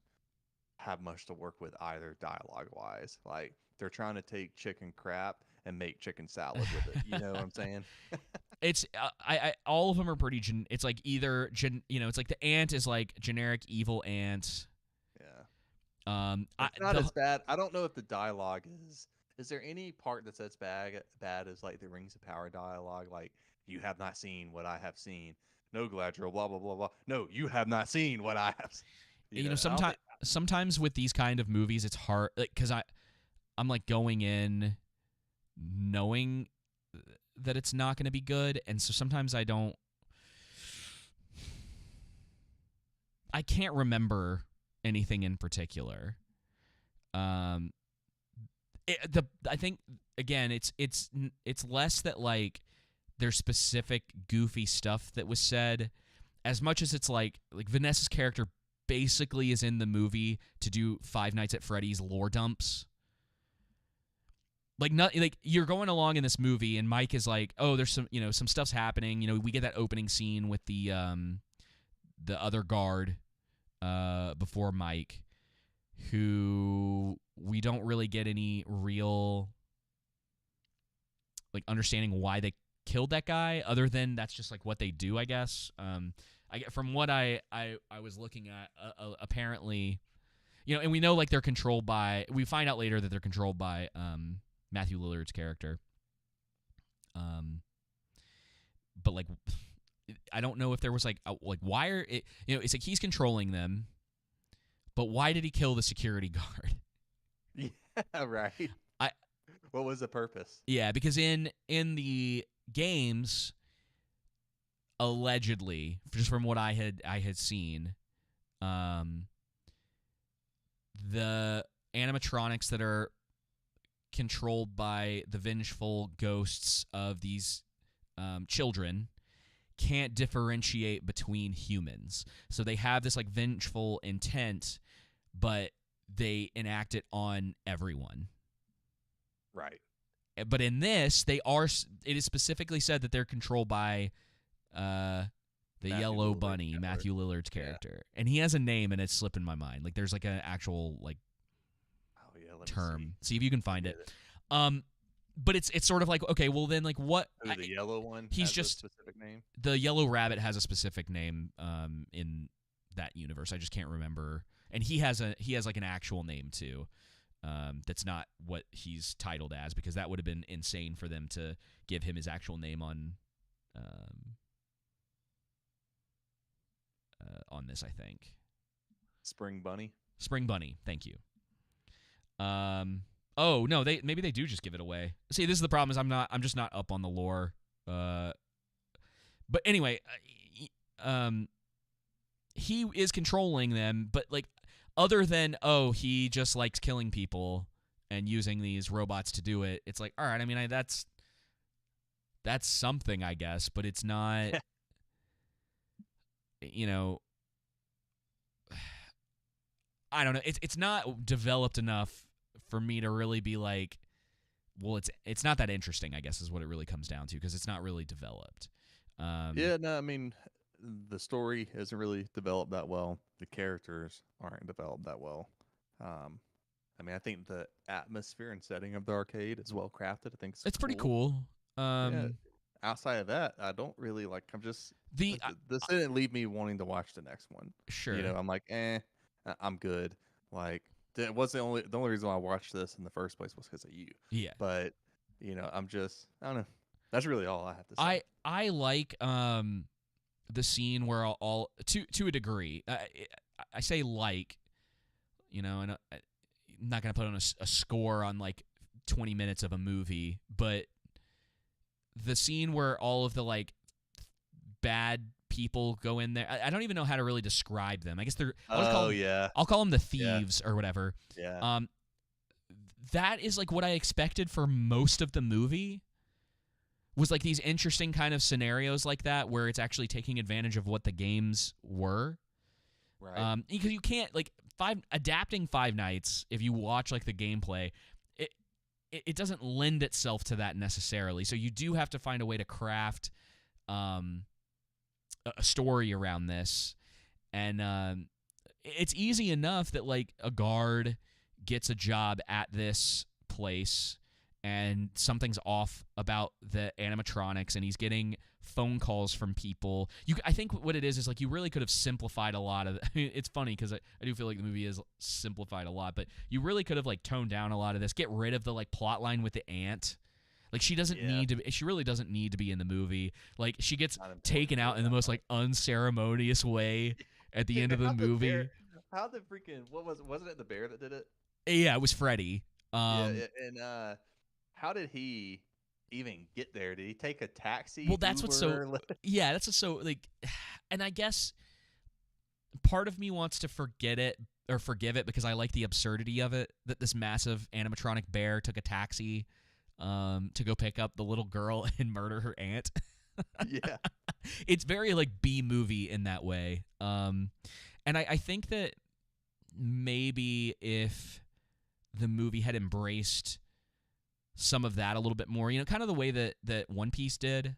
[SPEAKER 2] have much to work with either dialogue-wise. Like, they're trying to take chicken crap and make chicken salad with it. You know what I'm saying?
[SPEAKER 1] It's I all of them are pretty. It's like either it's like the ant is like generic evil ant.
[SPEAKER 2] Yeah. It's not as bad. I don't know if the dialogue is. Is there any part that's as bad as like the Rings of Power dialogue? Like, you have not seen what I have seen. No, Galadriel. Blah blah blah blah. No, you have not seen what I have seen.
[SPEAKER 1] Sometimes with these kind of movies, it's hard because I'm like going in knowing that it's not going to be good, and so sometimes I can't remember anything in particular. I think again it's less that like there's specific goofy stuff that was said as much as it's like Vanessa's character basically is in the movie to do Five Nights at Freddy's lore dumps. Like you're going along in this movie, and Mike is like, "Oh, there's some stuff's happening." We get that opening scene with the other guard before Mike, who we don't really get any real like understanding why they killed that guy, other than that's just like what they do, I guess. From what I was looking at, apparently, and we know like they're controlled by. We find out later that they're controlled by Matthew Lillard's character. But like, I don't know if there was like why are it? It's like he's controlling them, but why did he kill the security guard?
[SPEAKER 2] Yeah, right. What was the purpose?
[SPEAKER 1] Yeah, because in the games, allegedly, just from what I had seen, the animatronics that are controlled by the vengeful ghosts of these children can't differentiate between humans. So they have this like vengeful intent, but they enact it on everyone.
[SPEAKER 2] Right.
[SPEAKER 1] But in this, it is specifically said that they're controlled by the Yellow Bunny, Matthew Lillard's character. Yeah. And he has a name, and it's slipping my mind. Like there's like an actual like term. See if you can find it. But it's sort of like, okay, well then like what?
[SPEAKER 2] The yellow one
[SPEAKER 1] he's
[SPEAKER 2] has
[SPEAKER 1] just
[SPEAKER 2] a specific name?
[SPEAKER 1] The yellow rabbit has a specific name in that universe. I just can't remember. And he has like an actual name too. That's not what he's titled as, because that would have been insane for them to give him his actual name on this, I think.
[SPEAKER 2] Spring Bunny?
[SPEAKER 1] Spring Bunny, thank you. Oh no, maybe they do just give it away. See, this is the problem, is I'm just not up on the lore. But anyway, he is controlling them, but like other than he just likes killing people and using these robots to do it. It's like, all right, I mean, that's something, I guess, but it's not I don't know. It's not developed enough for me to really be like, well, it's not that interesting, I guess, is what it really comes down to, because it's not really developed.
[SPEAKER 2] Yeah, no, I mean, the story isn't really developed that well. The characters aren't developed that well. I mean, I think the atmosphere and setting of the arcade is well crafted. I think it's
[SPEAKER 1] pretty cool.
[SPEAKER 2] Yeah. Outside of that, I don't really like. I'm just this didn't leave me wanting to watch the next one.
[SPEAKER 1] Sure,
[SPEAKER 2] I'm like, I'm good. Like, it was the only reason why I watched this in the first place was because of you.
[SPEAKER 1] Yeah,
[SPEAKER 2] but I'm just, I don't know. That's really all I have to say.
[SPEAKER 1] I like the scene where all to a degree. I say like, and I'm not gonna put on a score on like 20 minutes of a movie, but the scene where all of the like bad people go in there. I don't even know how to really describe them. I guess they're. I'll call them the thieves or whatever.
[SPEAKER 2] Yeah.
[SPEAKER 1] That is like what I expected for most of the movie. Was like these interesting kind of scenarios like that where it's actually taking advantage of what the games were.
[SPEAKER 2] Right.
[SPEAKER 1] Because you can't like adapting Five Nights, if you watch like the gameplay, it doesn't lend itself to that necessarily. So you do have to find a way to craft a story around this. And it's easy enough that like a guard gets a job at this place and something's off about the animatronics and he's getting phone calls from people. I think what it is like you really could have simplified a lot of it's funny because I do feel like the movie is simplified a lot, but you really could have like toned down a lot of this, get rid of the like plot line with the aunt. Like she really doesn't need to be in the movie. Like she gets taken out in the most like unceremonious way at the end of the movie.
[SPEAKER 2] How the freaking wasn't it the bear that did it?
[SPEAKER 1] Yeah, it was Freddy.
[SPEAKER 2] And how did he even get there? Did he take a taxi?
[SPEAKER 1] Well, that's what's so. Yeah, that's what's so like, and I guess part of me wants to forget it or forgive it because I like the absurdity of it. That this massive animatronic bear took a taxi to go pick up the little girl and murder her aunt.
[SPEAKER 2] Yeah,
[SPEAKER 1] it's very like B movie in that way. And I think that maybe if the movie had embraced some of that a little bit more, kind of the way that One Piece did.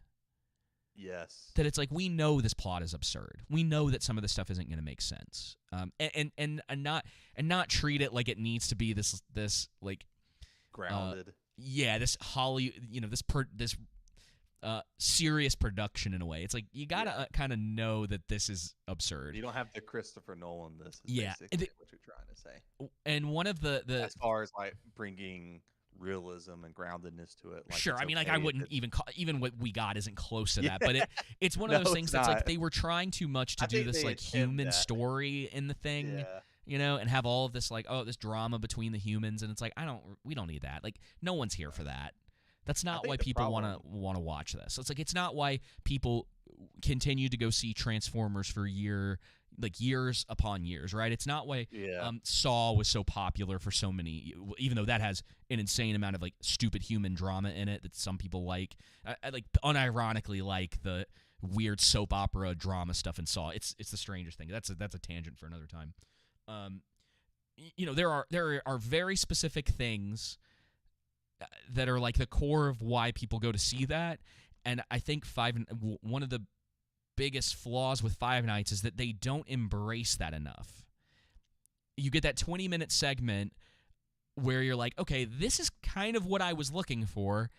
[SPEAKER 2] Yes.
[SPEAKER 1] That it's like, we know this plot is absurd. We know that some of this stuff isn't going to make sense. And not treat it like it needs to be this like
[SPEAKER 2] grounded.
[SPEAKER 1] This this serious production in a way. It's like you gotta kind of know that this is absurd.
[SPEAKER 2] You don't have the Christopher Nolan. This is
[SPEAKER 1] yeah,
[SPEAKER 2] basically what you're trying to say.
[SPEAKER 1] And one of the
[SPEAKER 2] as far as like bringing realism and groundedness to it. Like,
[SPEAKER 1] sure, I mean, like I wouldn't even what we got isn't close to that,
[SPEAKER 2] Yeah.
[SPEAKER 1] but it's one of those things that's
[SPEAKER 2] not.
[SPEAKER 1] like they were trying too much to
[SPEAKER 2] I
[SPEAKER 1] do
[SPEAKER 2] think
[SPEAKER 1] this
[SPEAKER 2] they
[SPEAKER 1] like
[SPEAKER 2] attempt
[SPEAKER 1] human
[SPEAKER 2] that.
[SPEAKER 1] story in the thing,
[SPEAKER 2] Yeah.
[SPEAKER 1] you know, and have all of this like this drama between the humans, and it's like we don't need that. Like no one's here for that. That's not why people want to watch this. So it's like it's not why people continue to go see Transformers for years upon years, right? It's not why Saw was so popular for so many, even though that has an insane amount of like stupid human drama in it that some people like. I like unironically like the weird soap opera drama stuff in Saw. It's the strangest thing. That's a tangent for another time. You know, there are very specific things that are like the core of why people go to see that, and I think one of the biggest flaws with Five Nights is that they don't embrace that enough. You get that 20-minute segment where you're like, okay, this is kind of what I was looking for.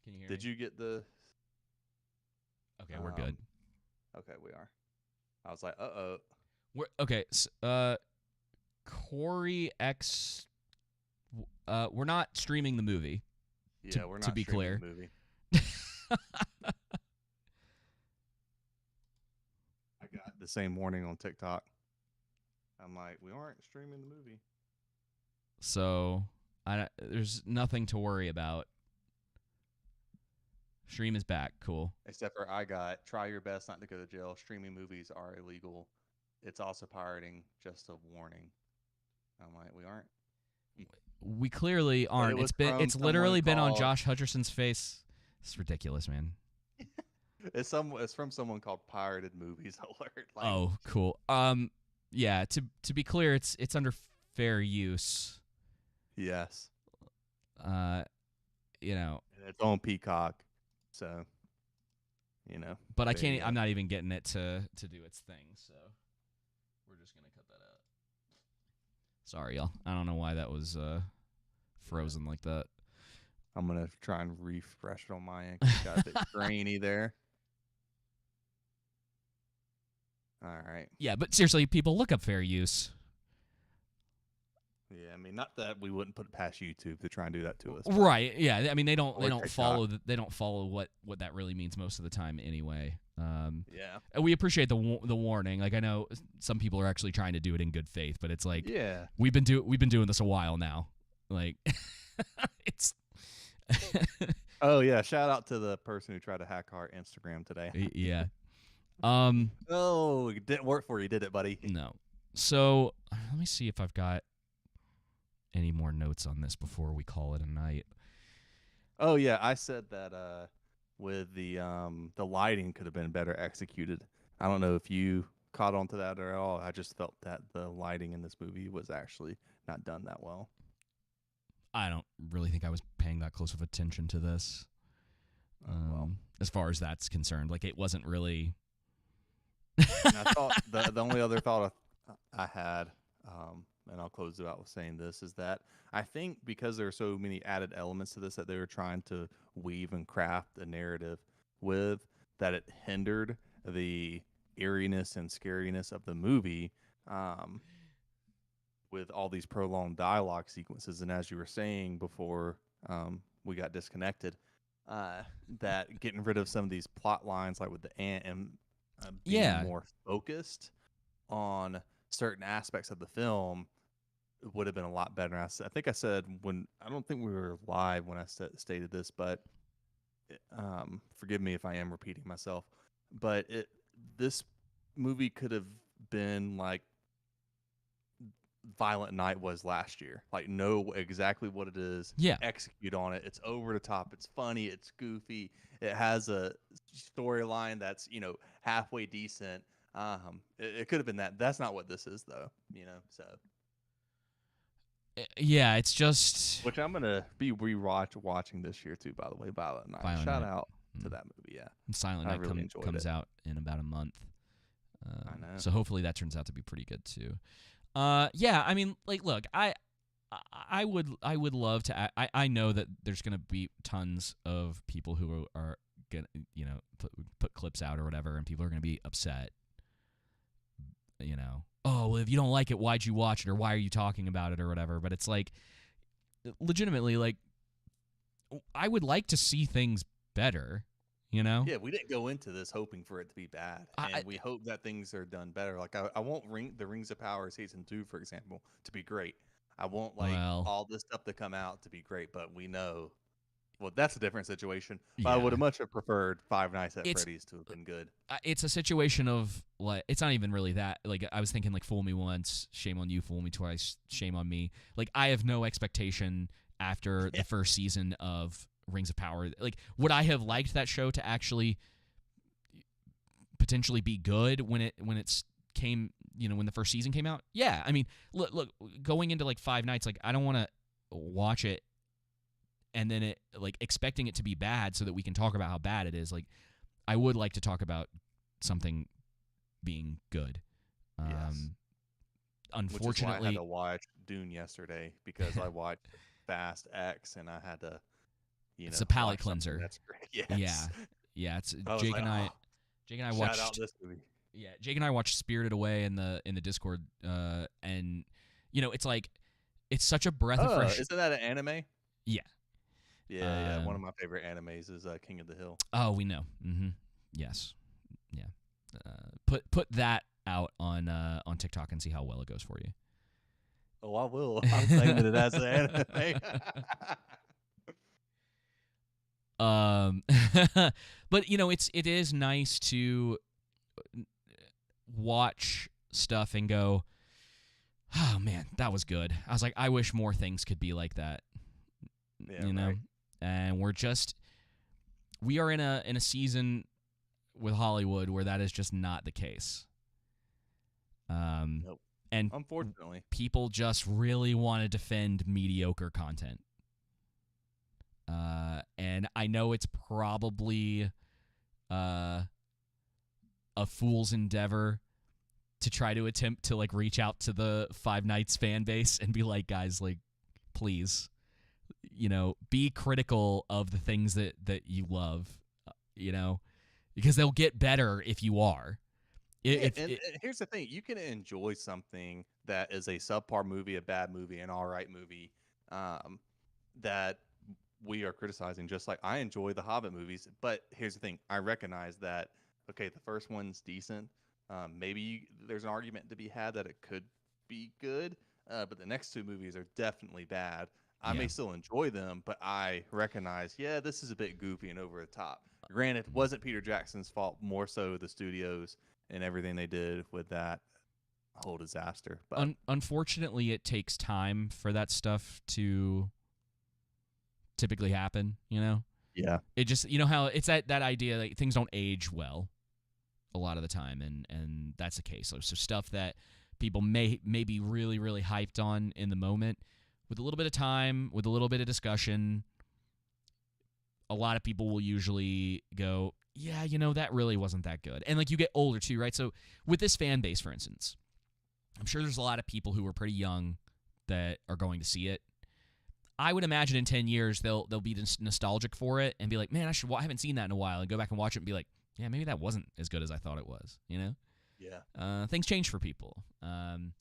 [SPEAKER 1] Can you hear me?
[SPEAKER 2] Did you get the?
[SPEAKER 1] Okay, we're good.
[SPEAKER 2] Okay, we are. I was like, uh-oh.
[SPEAKER 1] Okay. Corey X. We're not streaming the movie.
[SPEAKER 2] Yeah, we're not.
[SPEAKER 1] To be clear.
[SPEAKER 2] The movie. I got the same warning on TikTok. I'm like, we aren't streaming the movie.
[SPEAKER 1] So there's nothing to worry about. Stream is back. Cool.
[SPEAKER 2] Except for I got try your best not to go to jail. Streaming movies are illegal. It's also pirating. Just a warning. I'm like, we aren't.
[SPEAKER 1] We clearly aren't. It's literally been on Josh Hutcherson's face. It's ridiculous, man.
[SPEAKER 2] It's from someone called Pirated Movies Alert. Like,
[SPEAKER 1] oh, cool. Yeah. To be clear, it's under fair use.
[SPEAKER 2] Yes.
[SPEAKER 1] You know.
[SPEAKER 2] And it's on Peacock, so. You know.
[SPEAKER 1] But I can't. I'm not even getting it to do its thing. So we're just gonna cut that out. Sorry, y'all. I don't know why that was frozen like that.
[SPEAKER 2] I'm going to try and refresh it on my end. 'Cause got a bit grainy there. All right.
[SPEAKER 1] Yeah, but seriously, people, look up fair use.
[SPEAKER 2] Yeah, I mean, not that we wouldn't put it past YouTube to try and do that to us.
[SPEAKER 1] Right. Yeah. I mean, they don't
[SPEAKER 2] TikTok.
[SPEAKER 1] follow what that really means most of the time anyway.
[SPEAKER 2] Yeah.
[SPEAKER 1] And we appreciate the warning. Like I know some people are actually trying to do it in good faith, but it's like we've been doing this a while now. Like it's
[SPEAKER 2] Oh yeah, shout out to the person who tried to hack our Instagram today.
[SPEAKER 1] Yeah.
[SPEAKER 2] Oh, it didn't work for you, did it, buddy?
[SPEAKER 1] No. So let me see if I've got any more notes on this before we call it a night.
[SPEAKER 2] Oh yeah, I said that with the lighting could have been better executed. I don't know if you caught on to that at all. I just felt that the lighting in this movie was actually not done that well.
[SPEAKER 1] I don't really think I was paying that close of attention to this. As far as that's concerned, like it wasn't really.
[SPEAKER 2] And I thought the only other thought I had, and I'll close it out with saying this, is that I think because there are so many added elements to this that they were trying to weave and craft a narrative with, that it hindered the eeriness and scariness of the movie. With all these prolonged dialogue sequences, and as you were saying before we got disconnected, that getting rid of some of these plot lines, like with the ant, and being more focused on certain aspects of the film would have been a lot better. I think I said I don't think we were live when I stated this, but forgive me if I am repeating myself, but this movie could have been like Violent Night was last year. Like, know exactly what it is.
[SPEAKER 1] Yeah.
[SPEAKER 2] Execute on it. It's over the top. It's funny. It's goofy. It has a storyline that's, halfway decent. It could have been that. That's not what this is, though. So.
[SPEAKER 1] Yeah, it's just.
[SPEAKER 2] Which I'm gonna be watching this year too. By the way, Violent Night. Shout out to that movie. Yeah.
[SPEAKER 1] And Silent Night really comes out in about a month.
[SPEAKER 2] I know.
[SPEAKER 1] So hopefully that turns out to be pretty good too. Yeah, I mean, like, look, I would love to. I know that there's going to be tons of people who are gonna, put clips out or whatever, and people are gonna be upset. Oh, well, if you don't like it, why'd you watch it, or why are you talking about it, or whatever. But it's like, legitimately, like, I would like to see things better.
[SPEAKER 2] Yeah, we didn't go into this hoping for it to be bad, and we hope that things are done better. Like I want the Rings of Power season 2, for example, to be great. I want all this stuff to come out to be great, but we know, well, that's a different situation. But I would have much preferred Five Nights at Freddy's to have been good.
[SPEAKER 1] It's a situation of, like, it's not even really that. Like, I was thinking, like, fool me once, shame on you. Fool me twice, shame on me. Like, I have no expectation after the first season of Rings of Power. Like, would I have liked that show to actually potentially be good when it's came, when the first season came out? Yeah. I mean, look, going into like Five Nights, like, I don't want to watch it and then it, like, expecting it to be bad so that we can talk about how bad it is. Like, I would like to talk about something being good.
[SPEAKER 2] Yes.
[SPEAKER 1] Unfortunately,
[SPEAKER 2] which is why I had to watch Dune yesterday, because I watched Fast X and I had to,
[SPEAKER 1] it's a palate cleanser.
[SPEAKER 2] That's great. Yes.
[SPEAKER 1] Yeah. It's Jake and I watched.
[SPEAKER 2] Shout out this movie.
[SPEAKER 1] Yeah, Jake and I watched Spirited Away in the Discord, and it's like, it's such a breath of fresh.
[SPEAKER 2] Isn't that an anime?
[SPEAKER 1] Yeah.
[SPEAKER 2] Yeah. One of my favorite animes is King of the Hill.
[SPEAKER 1] Oh, we know. Mm-hmm. Yes. Yeah. Put that out on TikTok and see how well it goes for you.
[SPEAKER 2] Oh, I will. I'm claiming it as an anime.
[SPEAKER 1] But it is nice to watch stuff and go, oh man, that was good. I was like, I wish more things could be like that.
[SPEAKER 2] Yeah, right.
[SPEAKER 1] And we are in a season with Hollywood where that is just not the case.
[SPEAKER 2] Nope.
[SPEAKER 1] And
[SPEAKER 2] unfortunately,
[SPEAKER 1] people just really want to defend mediocre content. And I know it's probably a fool's endeavor to try to attempt to, like, reach out to the Five Nights fan base and be like, guys, like, please, be critical of the things that you love, because they'll get better if you are.
[SPEAKER 2] Here's the thing: you can enjoy something that is a subpar movie, a bad movie, an all right movie, that we are criticizing. Just like I enjoy the Hobbit movies, but here's the thing: I recognize that, okay, the first one's decent. Maybe there's an argument to be had that it could be good, but the next two movies are definitely bad. I may still enjoy them, but I recognize, this is a bit goofy and over the top. Granted, it wasn't Peter Jackson's fault, more so the studios and everything they did with that whole disaster. But
[SPEAKER 1] unfortunately, it takes time for that stuff to typically happen, Yeah. It just, how it's that idea, like, things don't age well a lot of the time, and that's the case. So stuff that people may be really, really hyped on in the moment, with a little bit of time, with a little bit of discussion, a lot of people will usually go, yeah, that really wasn't that good. And, like, you get older too, right? So with this fan base, for instance, I'm sure there's a lot of people who are pretty young that are going to see it. I would imagine in 10 years they'll be nostalgic for it and be like, man, I haven't seen that in a while, and go back and watch it and be like, yeah, maybe that wasn't as good as I thought it was,
[SPEAKER 2] Yeah.
[SPEAKER 1] Things change for people. And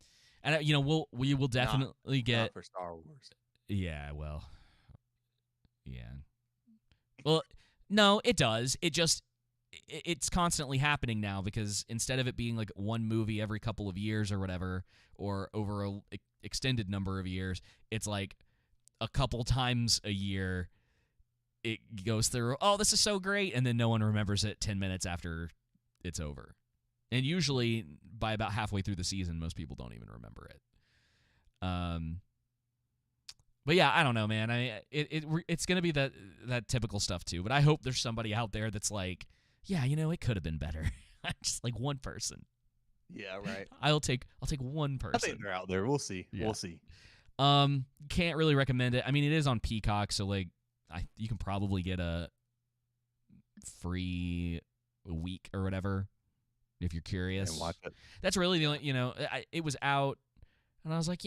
[SPEAKER 1] we will definitely get
[SPEAKER 2] not for Star Wars.
[SPEAKER 1] Yeah, well. Yeah. Well, no, it does. It's constantly happening now, because instead of it being like one movie every couple of years or whatever, or over a extended number of years, it's like a couple times a year it goes through, oh, this is so great, and then no one remembers it 10 minutes after it's over. And usually by about halfway through the season, most people don't even remember it. But yeah, I don't know, man. It's going to be that typical stuff too. But I hope there's somebody out there that's like, yeah, it could have been better. Just like one person.
[SPEAKER 2] Yeah, right.
[SPEAKER 1] I'll take one person.
[SPEAKER 2] I think they're out there. We'll see.
[SPEAKER 1] Yeah.
[SPEAKER 2] We'll see.
[SPEAKER 1] Can't really recommend it. I mean, it is on Peacock, so like you can probably get a free week or whatever if you're curious.
[SPEAKER 2] And watch it.
[SPEAKER 1] That's really the only, it was out, and I was like,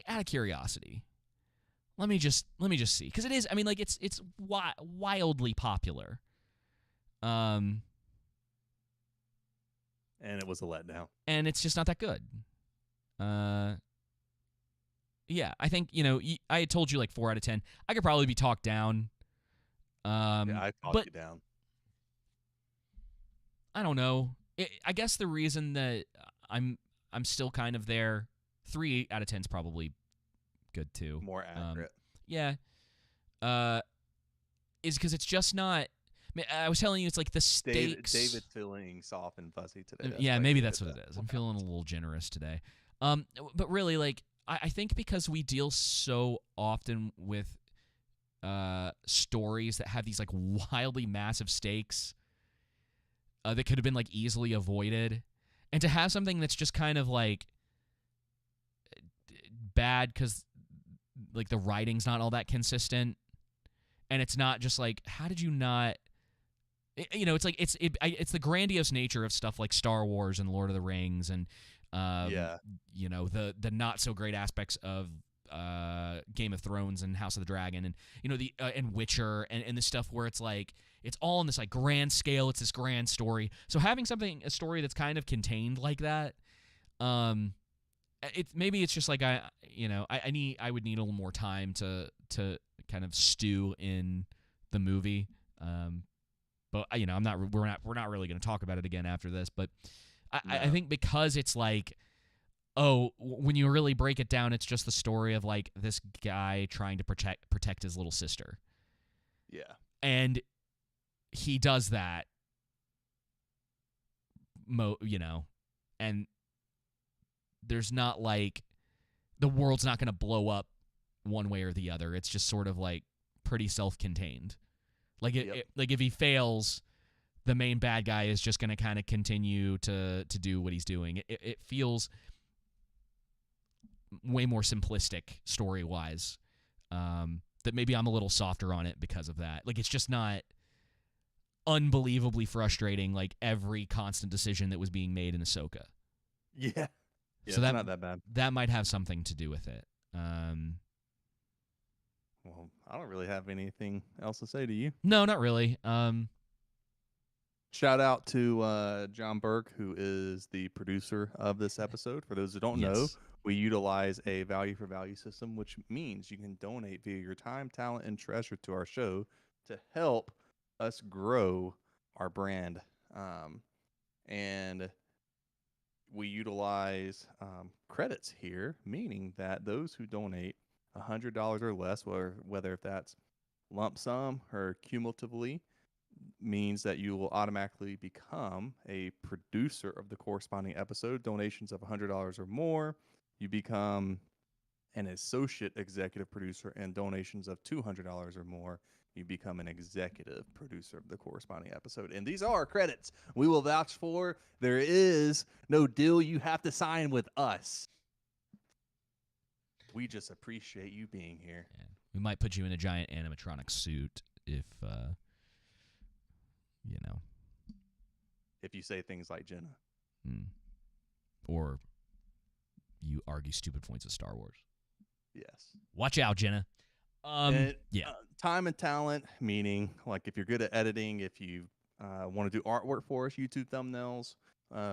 [SPEAKER 1] out of curiosity, let me just see, because it is. I mean, like it's wildly popular.
[SPEAKER 2] And it was a letdown.
[SPEAKER 1] And it's just not that good. Yeah, I think, I had told you like 4 out of 10. I could probably be talked down.
[SPEAKER 2] Yeah, I talked you down.
[SPEAKER 1] I don't know. I guess the reason that I'm still kind of there, 3 out of 10 is probably good too.
[SPEAKER 2] More accurate.
[SPEAKER 1] Yeah. Is because it's just not. I was telling you, it's like the stakes.
[SPEAKER 2] David feeling soft and fuzzy today.
[SPEAKER 1] Yeah, maybe that's what it is. I'm feeling a little generous today. But really, like, I think because we deal so often with stories that have these like wildly massive stakes that could have been like easily avoided, and to have something that's just kind of like bad because like the writing's not all that consistent, and it's not just like, how did you not? It's like it's the grandiose nature of stuff like Star Wars and Lord of the Rings, and the not so great aspects of Game of Thrones and House of the Dragon, and and Witcher, and this stuff where it's like it's all on this like grand scale. It's this grand story. So having a story that's kind of contained like that, maybe it's just like I would need a little more time to kind of stew in the movie. But we're not really going to talk about it again after this. But I think because it's like, when you really break it down, it's just the story of like this guy trying to protect his little sister.
[SPEAKER 2] Yeah,
[SPEAKER 1] and he does that. And there's not like the world's not going to blow up one way or the other. It's just sort of like pretty self-contained. Like like if he fails, the main bad guy is just going to kind of continue to do what he's doing. It feels way more simplistic story-wise. That maybe I'm a little softer on it because of that. Like it's just not unbelievably frustrating like every constant decision that was being made in Ahsoka.
[SPEAKER 2] Yeah.
[SPEAKER 1] So
[SPEAKER 2] that's not that bad.
[SPEAKER 1] That might have something to do with it.
[SPEAKER 2] Well, I don't really have anything else to say to you.
[SPEAKER 1] No, not really.
[SPEAKER 2] Shout out to John Burke, who is the producer of this episode. For those who don't know, we utilize a value for value system, which means you can donate via your time, talent, and treasure to our show to help us grow our brand. And we utilize credits here, meaning that those who donate $100 or less, whether if that's lump sum or cumulatively, means that you will automatically become a producer of the corresponding episode. Donations of $100 or more, you become an associate executive producer, and donations of $200 or more, you become an executive producer of the corresponding episode. And these are credits we will vouch for. There is no deal you have to sign with us. We just appreciate you being here.
[SPEAKER 1] Yeah. We might put you in a giant animatronic suit if,
[SPEAKER 2] if you say things like Jenna.
[SPEAKER 1] Or you argue stupid points of Star Wars.
[SPEAKER 2] Yes.
[SPEAKER 1] Watch out, Jenna.
[SPEAKER 2] Time and talent, meaning like if you're good at editing, if you want to do artwork for us, YouTube thumbnails,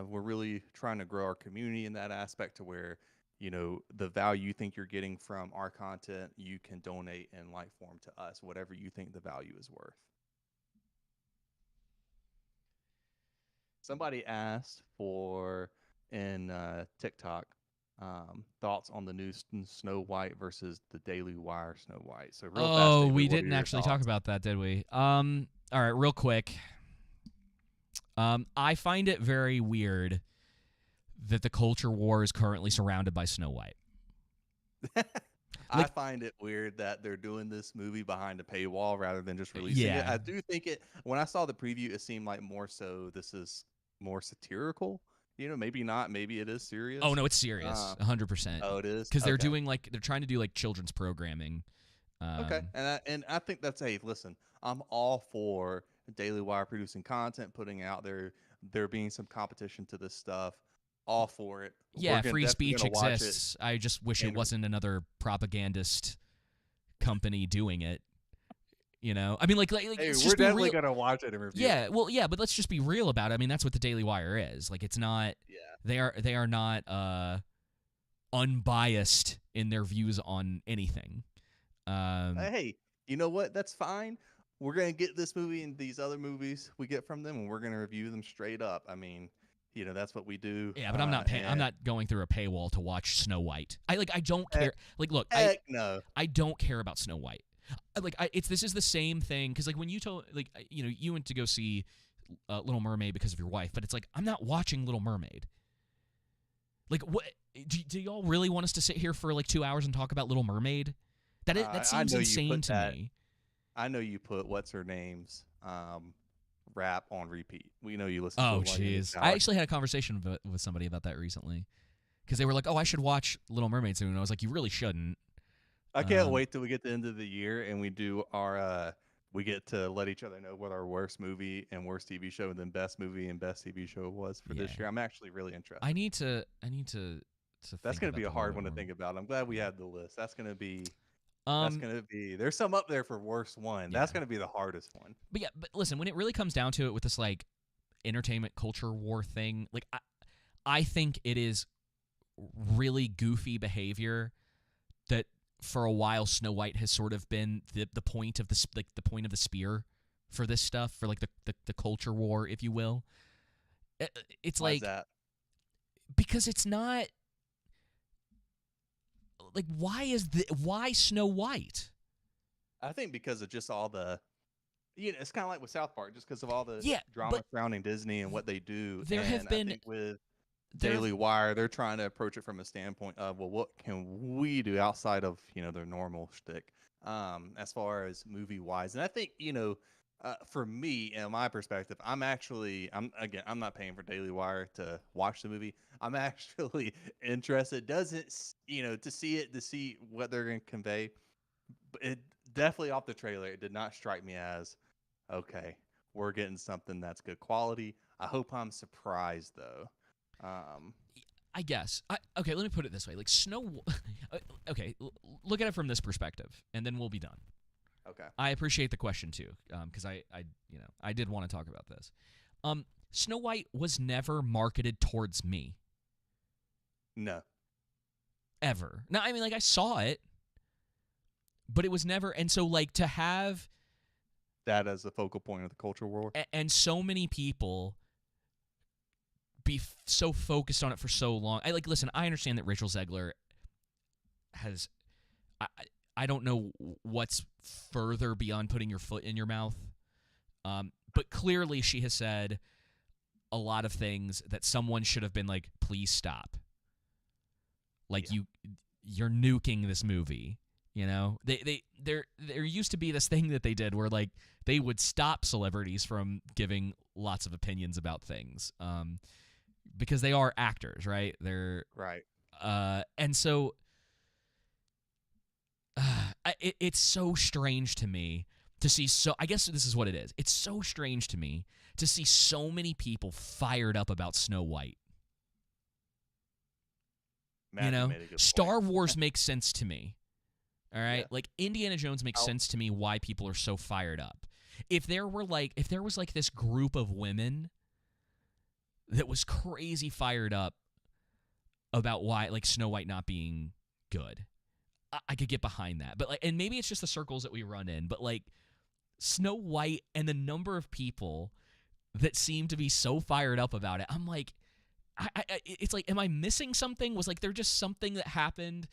[SPEAKER 2] we're really trying to grow our community in that aspect to where, the value you think you're getting from our content, you can donate in like form to us, whatever you think the value is worth. Somebody asked for in TikTok thoughts on the new Snow White versus the Daily Wire Snow White. So real fast, David,
[SPEAKER 1] we didn't actually talk about that, did we? All right, real quick. I find it very weird that the culture war is currently surrounded by Snow White.
[SPEAKER 2] I find it weird that they're doing this movie behind a paywall rather than just releasing it. I do think when I saw the preview, it seemed like more so this is more satirical. Maybe not. Maybe it is serious.
[SPEAKER 1] Oh, no, it's serious. 100%.
[SPEAKER 2] Oh, it is?
[SPEAKER 1] Because they're doing they're trying to do like children's programming.
[SPEAKER 2] Okay. And I think that's, hey, listen, I'm all for Daily Wire producing content, putting out there being some competition to this stuff. All for it.
[SPEAKER 1] Yeah, free speech exists. I just wish it wasn't another propagandist company doing it. You know, I mean, like
[SPEAKER 2] Hey,
[SPEAKER 1] let's
[SPEAKER 2] we're
[SPEAKER 1] just be
[SPEAKER 2] definitely
[SPEAKER 1] real.
[SPEAKER 2] gonna watch it and review
[SPEAKER 1] Yeah,
[SPEAKER 2] it.
[SPEAKER 1] well, yeah, but let's just be real about it. I mean, that's what the Daily Wire is. Like, it's not.
[SPEAKER 2] Yeah.
[SPEAKER 1] They are not unbiased in their views on anything.
[SPEAKER 2] Hey, you know what? That's fine. We're gonna get this movie and these other movies we get from them, and we're gonna review them straight up. I mean, that's what we do.
[SPEAKER 1] Yeah, but I'm not paying. I'm
[SPEAKER 2] And
[SPEAKER 1] not going through a paywall to watch Snow White. I don't
[SPEAKER 2] heck,
[SPEAKER 1] care. Like, look,
[SPEAKER 2] heck no.
[SPEAKER 1] I don't care about Snow White. This is the same thing because like when you told you went to go see Little Mermaid because of your wife, but it's like I'm not watching Little Mermaid. Like, what do y'all really want us to sit here for like 2 hours and talk about Little Mermaid? That seems insane to me.
[SPEAKER 2] I know you put what's her name's rap on repeat. We know you listen to it.
[SPEAKER 1] Oh, jeez. I actually had a conversation with somebody about that recently because they were like, "Oh, I should watch Little Mermaid soon." And I was like, "You really shouldn't."
[SPEAKER 2] I can't wait till we get to the end of the year and we do our we get to let each other know what our worst movie and worst TV show and then best movie and best TV show was for this year. I'm actually really interested.
[SPEAKER 1] I need to
[SPEAKER 2] That's going to be a hard one to think about. I'm glad we had the list. That's going to be there's some up there for worst one. That's going to be the hardest one.
[SPEAKER 1] But yeah, but listen, when it really comes down to it with this like entertainment culture war thing, like I think it is really goofy behavior that for a while Snow White has sort of been the point of the point of the spear for this stuff, for like the culture war, if you will. It's
[SPEAKER 2] Why
[SPEAKER 1] like
[SPEAKER 2] is that?
[SPEAKER 1] Because it's not like why Snow White?
[SPEAKER 2] I think because of just all the it's kind of like with South Park, just because of all the drama surrounding Disney and what they do.
[SPEAKER 1] There have been,
[SPEAKER 2] I think with Daily Wire, they're trying to approach it from a standpoint of, well, what can we do outside of their normal shtick, as far as movie wise. And I think for me, in my perspective, I'm not paying for Daily Wire to watch the movie. I'm actually interested, to see what they're going to convey. But it definitely, off the trailer, it did not strike me as, okay, we're getting something that's good quality. I hope I'm surprised though.
[SPEAKER 1] I guess. Okay, let me put it this way: like okay, look at it from this perspective, and then we'll be done.
[SPEAKER 2] Okay.
[SPEAKER 1] I appreciate the question too, because I did want to talk about this. Snow White was never marketed towards me.
[SPEAKER 2] No.
[SPEAKER 1] Ever. Now, I mean, like I saw it, but it was never. And so, like, to have
[SPEAKER 2] that as the focal point of the culture war,
[SPEAKER 1] and so many people be so focused on it for so long. Listen, I understand that Rachel Zegler has. I don't know what's further beyond putting your foot in your mouth, but clearly she has said a lot of things that someone should have been like, please stop. Like, you're nuking this movie. There used to be this thing that they did where like they would stop celebrities from giving lots of opinions about things, because they are actors, right? They're
[SPEAKER 2] right.
[SPEAKER 1] And so it's so strange to me to see. So I guess this is what it is. It's so strange to me to see so many people fired up about Snow White. Star Wars makes sense to me. All right, like Indiana Jones makes sense to me. Why people are so fired up? If there was like this group of women that was crazy fired up about why like Snow White not being good, I could get behind that. But like, and maybe it's just the circles that we run in. But like Snow White and the number of people that seem to be so fired up about it, I'm like, it's like, am I missing something? Was like there just something that happened?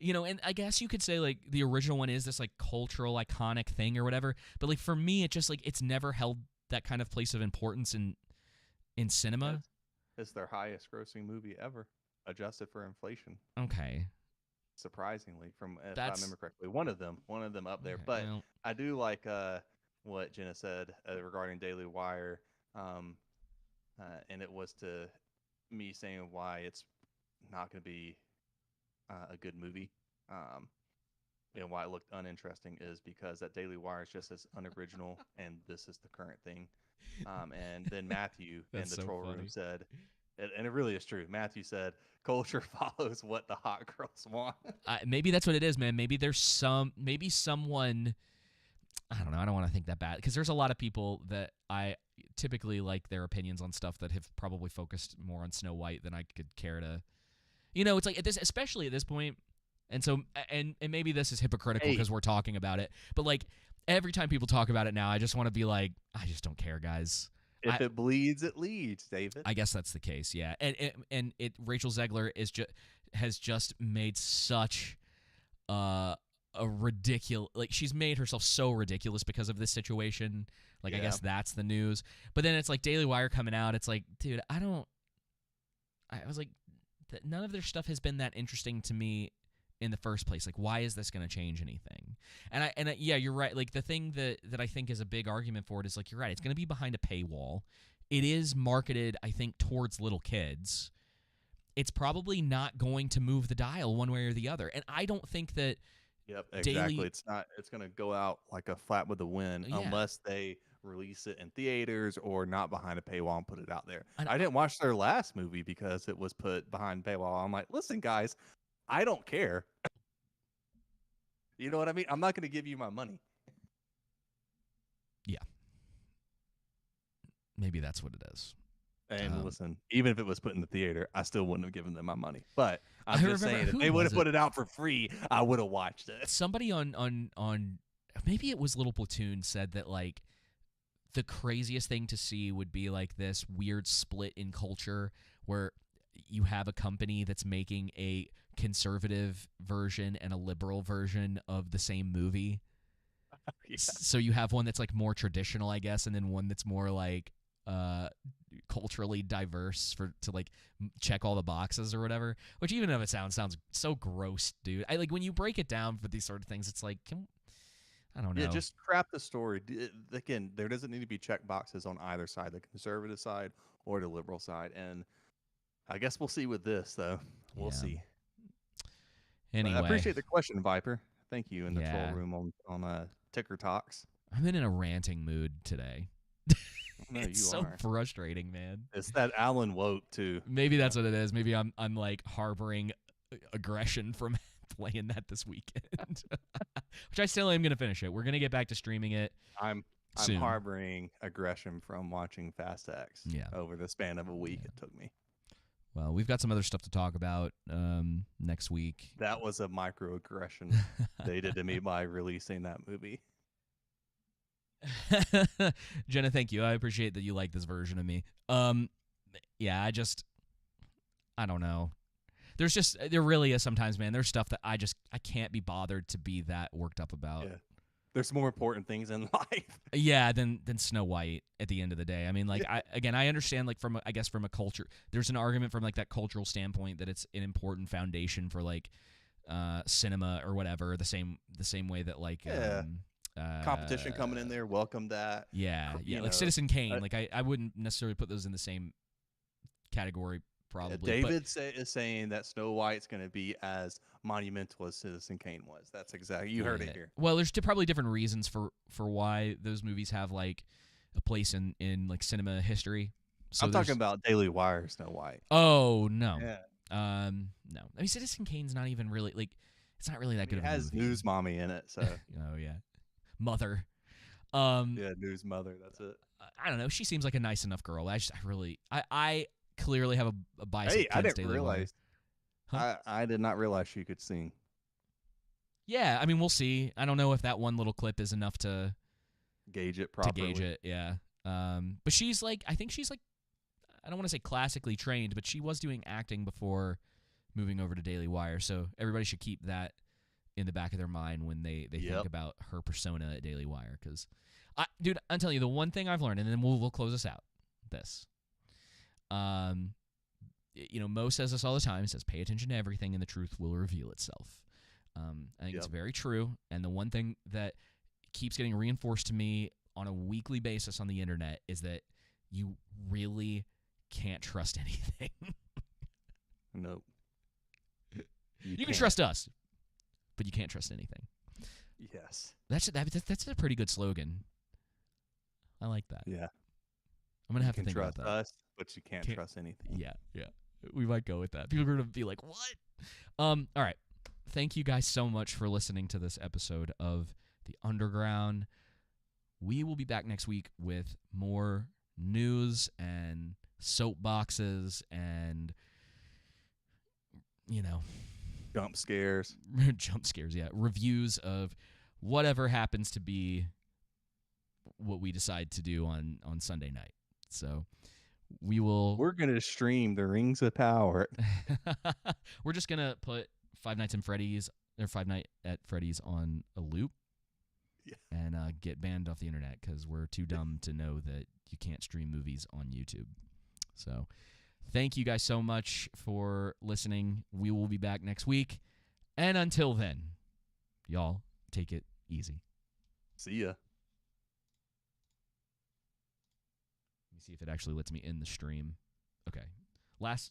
[SPEAKER 1] And I guess you could say like the original one is this like cultural iconic thing or whatever. But like for me, it's just like it's never held that kind of place of importance in cinema.
[SPEAKER 2] It's their highest grossing movie ever, adjusted for inflation.
[SPEAKER 1] Okay.
[SPEAKER 2] Surprisingly, if I remember correctly, one of them up there. But I do like what Jenna said regarding Daily Wire, and it was to me saying why it's not going to be a good movie, and why it looked uninteresting is because that Daily Wire is just as unoriginal, and this is the current thing. And then Matthew in the troll room said, And it really is true. Matthew said, "Culture follows what the hot girls want."
[SPEAKER 1] Maybe that's what it is, man. Maybe someone. I don't know. I don't want to think that bad because there's a lot of people that I typically like their opinions on stuff that have probably focused more on Snow White than I could care to. It's like especially at this point, and so and maybe this is hypocritical because we're talking about it, but like every time people talk about it now, I just want to be like, I just don't care, guys.
[SPEAKER 2] If it bleeds, it leads, David.
[SPEAKER 1] I guess that's the case, yeah. And Rachel Zegler has just made such a ridiculous, like she's made herself so ridiculous because of this situation. Like I guess that's the news. But then it's like Daily Wire coming out. It's like, dude, I was like, none of their stuff has been that interesting to me in the first place. Like, why is this going to change anything? And yeah, you're right. Like the thing that I think is a big argument for it is like, you're right. It's going to be behind a paywall. It is marketed, I think, towards little kids. It's probably not going to move the dial one way or the other. And I don't think that.
[SPEAKER 2] Yep, exactly. It's going to go out like a flat with the wind unless they release it in theaters or not behind a paywall and put it out there. I didn't watch their last movie because it was put behind paywall. I'm like, listen, guys, I don't care. You know what I mean? I'm not going to give you my money.
[SPEAKER 1] Yeah. Maybe that's what it is.
[SPEAKER 2] And listen, even if it was put in the theater, I still wouldn't have given them my money. But I'm just saying, if they would have put it out for free, I would have watched it.
[SPEAKER 1] Somebody on maybe it was Little Platoon said that like the craziest thing to see would be like this weird split in culture where you have a company that's making a conservative version and a liberal version of the same movie.
[SPEAKER 2] Yeah.
[SPEAKER 1] So you have one that's like more traditional, I guess, and then one that's more like culturally diverse to like check all the boxes or whatever, which even if it sounds so gross, dude. I like when you break it down for these sort of things, it's like, I don't know.
[SPEAKER 2] Yeah, just crap the story. Again, there doesn't need to be check boxes on either side, the conservative side or the liberal side. And I guess we'll see with this, though. We'll see.
[SPEAKER 1] Anyway,
[SPEAKER 2] I appreciate the question, Viper. Thank you in the troll room on Ticker Talks.
[SPEAKER 1] I've been in a ranting mood today.
[SPEAKER 2] No,
[SPEAKER 1] it's so frustrating, man.
[SPEAKER 2] It's that Alan Woke too.
[SPEAKER 1] Maybe that's what it is. Maybe I'm like harboring aggression from playing that this weekend, which I still am gonna finish it. We're gonna get back to streaming it.
[SPEAKER 2] I'm harboring aggression from watching Fast X. Over the span of a week, it took me.
[SPEAKER 1] Well, we've got some other stuff to talk about next week.
[SPEAKER 2] That was a microaggression they did to me by releasing that movie.
[SPEAKER 1] Jenna, thank you. I appreciate that you like this version of me. Yeah, I don't know. There really is sometimes, man. There's stuff that I can't be bothered to be that worked up about.
[SPEAKER 2] Yeah. There's more important things in life.
[SPEAKER 1] Yeah, than Snow White at the end of the day. I mean, like, I understand, like, from a culture, there's an argument from, like, that cultural standpoint that it's an important foundation for, like, cinema or whatever, the same way that, like,
[SPEAKER 2] competition coming in there, welcome that.
[SPEAKER 1] Yeah, like Citizen Kane. Like, I wouldn't necessarily put those in the same category, probably.
[SPEAKER 2] David is saying that Snow White's going to be as monumental as Citizen Kane was. That's exactly, you heard it here.
[SPEAKER 1] Well, there's probably different reasons for why those movies have like a place in like cinema history. So
[SPEAKER 2] I'm talking about Daily Wire Snow White.
[SPEAKER 1] Oh no,
[SPEAKER 2] yeah,
[SPEAKER 1] no. I mean, Citizen Kane's not even really like, it's not really that good of a movie. It
[SPEAKER 2] has News Mommy in it, so.
[SPEAKER 1] Oh yeah, Mother.
[SPEAKER 2] Yeah, News Mother. That's it.
[SPEAKER 1] I don't know. She seems like a nice enough girl. I clearly have a bias.
[SPEAKER 2] Hey, I didn't realize. Huh? I did not realize she could sing.
[SPEAKER 1] Yeah, I mean, we'll see. I don't know if that one little clip is enough to
[SPEAKER 2] gauge it properly.
[SPEAKER 1] Yeah. But she's like, I think she's like, I don't want to say classically trained, but she was doing acting before moving over to Daily Wire. So everybody should keep that in the back of their mind when they think about her persona at Daily Wire. Because, dude, I'm telling you, the one thing I've learned, and then we'll close this out. This. Mo says this all the time. He says, pay attention to everything and the truth will reveal itself. I think it's very true. And the one thing that keeps getting reinforced to me on a weekly basis on the internet is that you really can't trust anything.
[SPEAKER 2] Nope.
[SPEAKER 1] You can trust us, but you can't trust anything.
[SPEAKER 2] Yes.
[SPEAKER 1] That's a pretty good slogan. I like that.
[SPEAKER 2] Yeah.
[SPEAKER 1] I'm gonna have to think about that.
[SPEAKER 2] Trust us, but you can't trust anything.
[SPEAKER 1] Yeah. We might go with that. People are gonna be like, "What?" All right. Thank you guys so much for listening to this episode of The Underground. We will be back next week with more news and soapboxes and
[SPEAKER 2] jump scares.
[SPEAKER 1] Yeah. Reviews of whatever happens to be what we decide to do on Sunday night. So we're
[SPEAKER 2] going to stream The Rings of Power.
[SPEAKER 1] We're just going to put Five Nights at Freddy's on a loop and get banned off the internet because we're too dumb to know that you can't stream movies on YouTube. So thank you guys so much for listening. We will be back next week. And until then, y'all take it easy.
[SPEAKER 2] See ya.
[SPEAKER 1] Let me see if it actually lets me end the stream. Okay. Last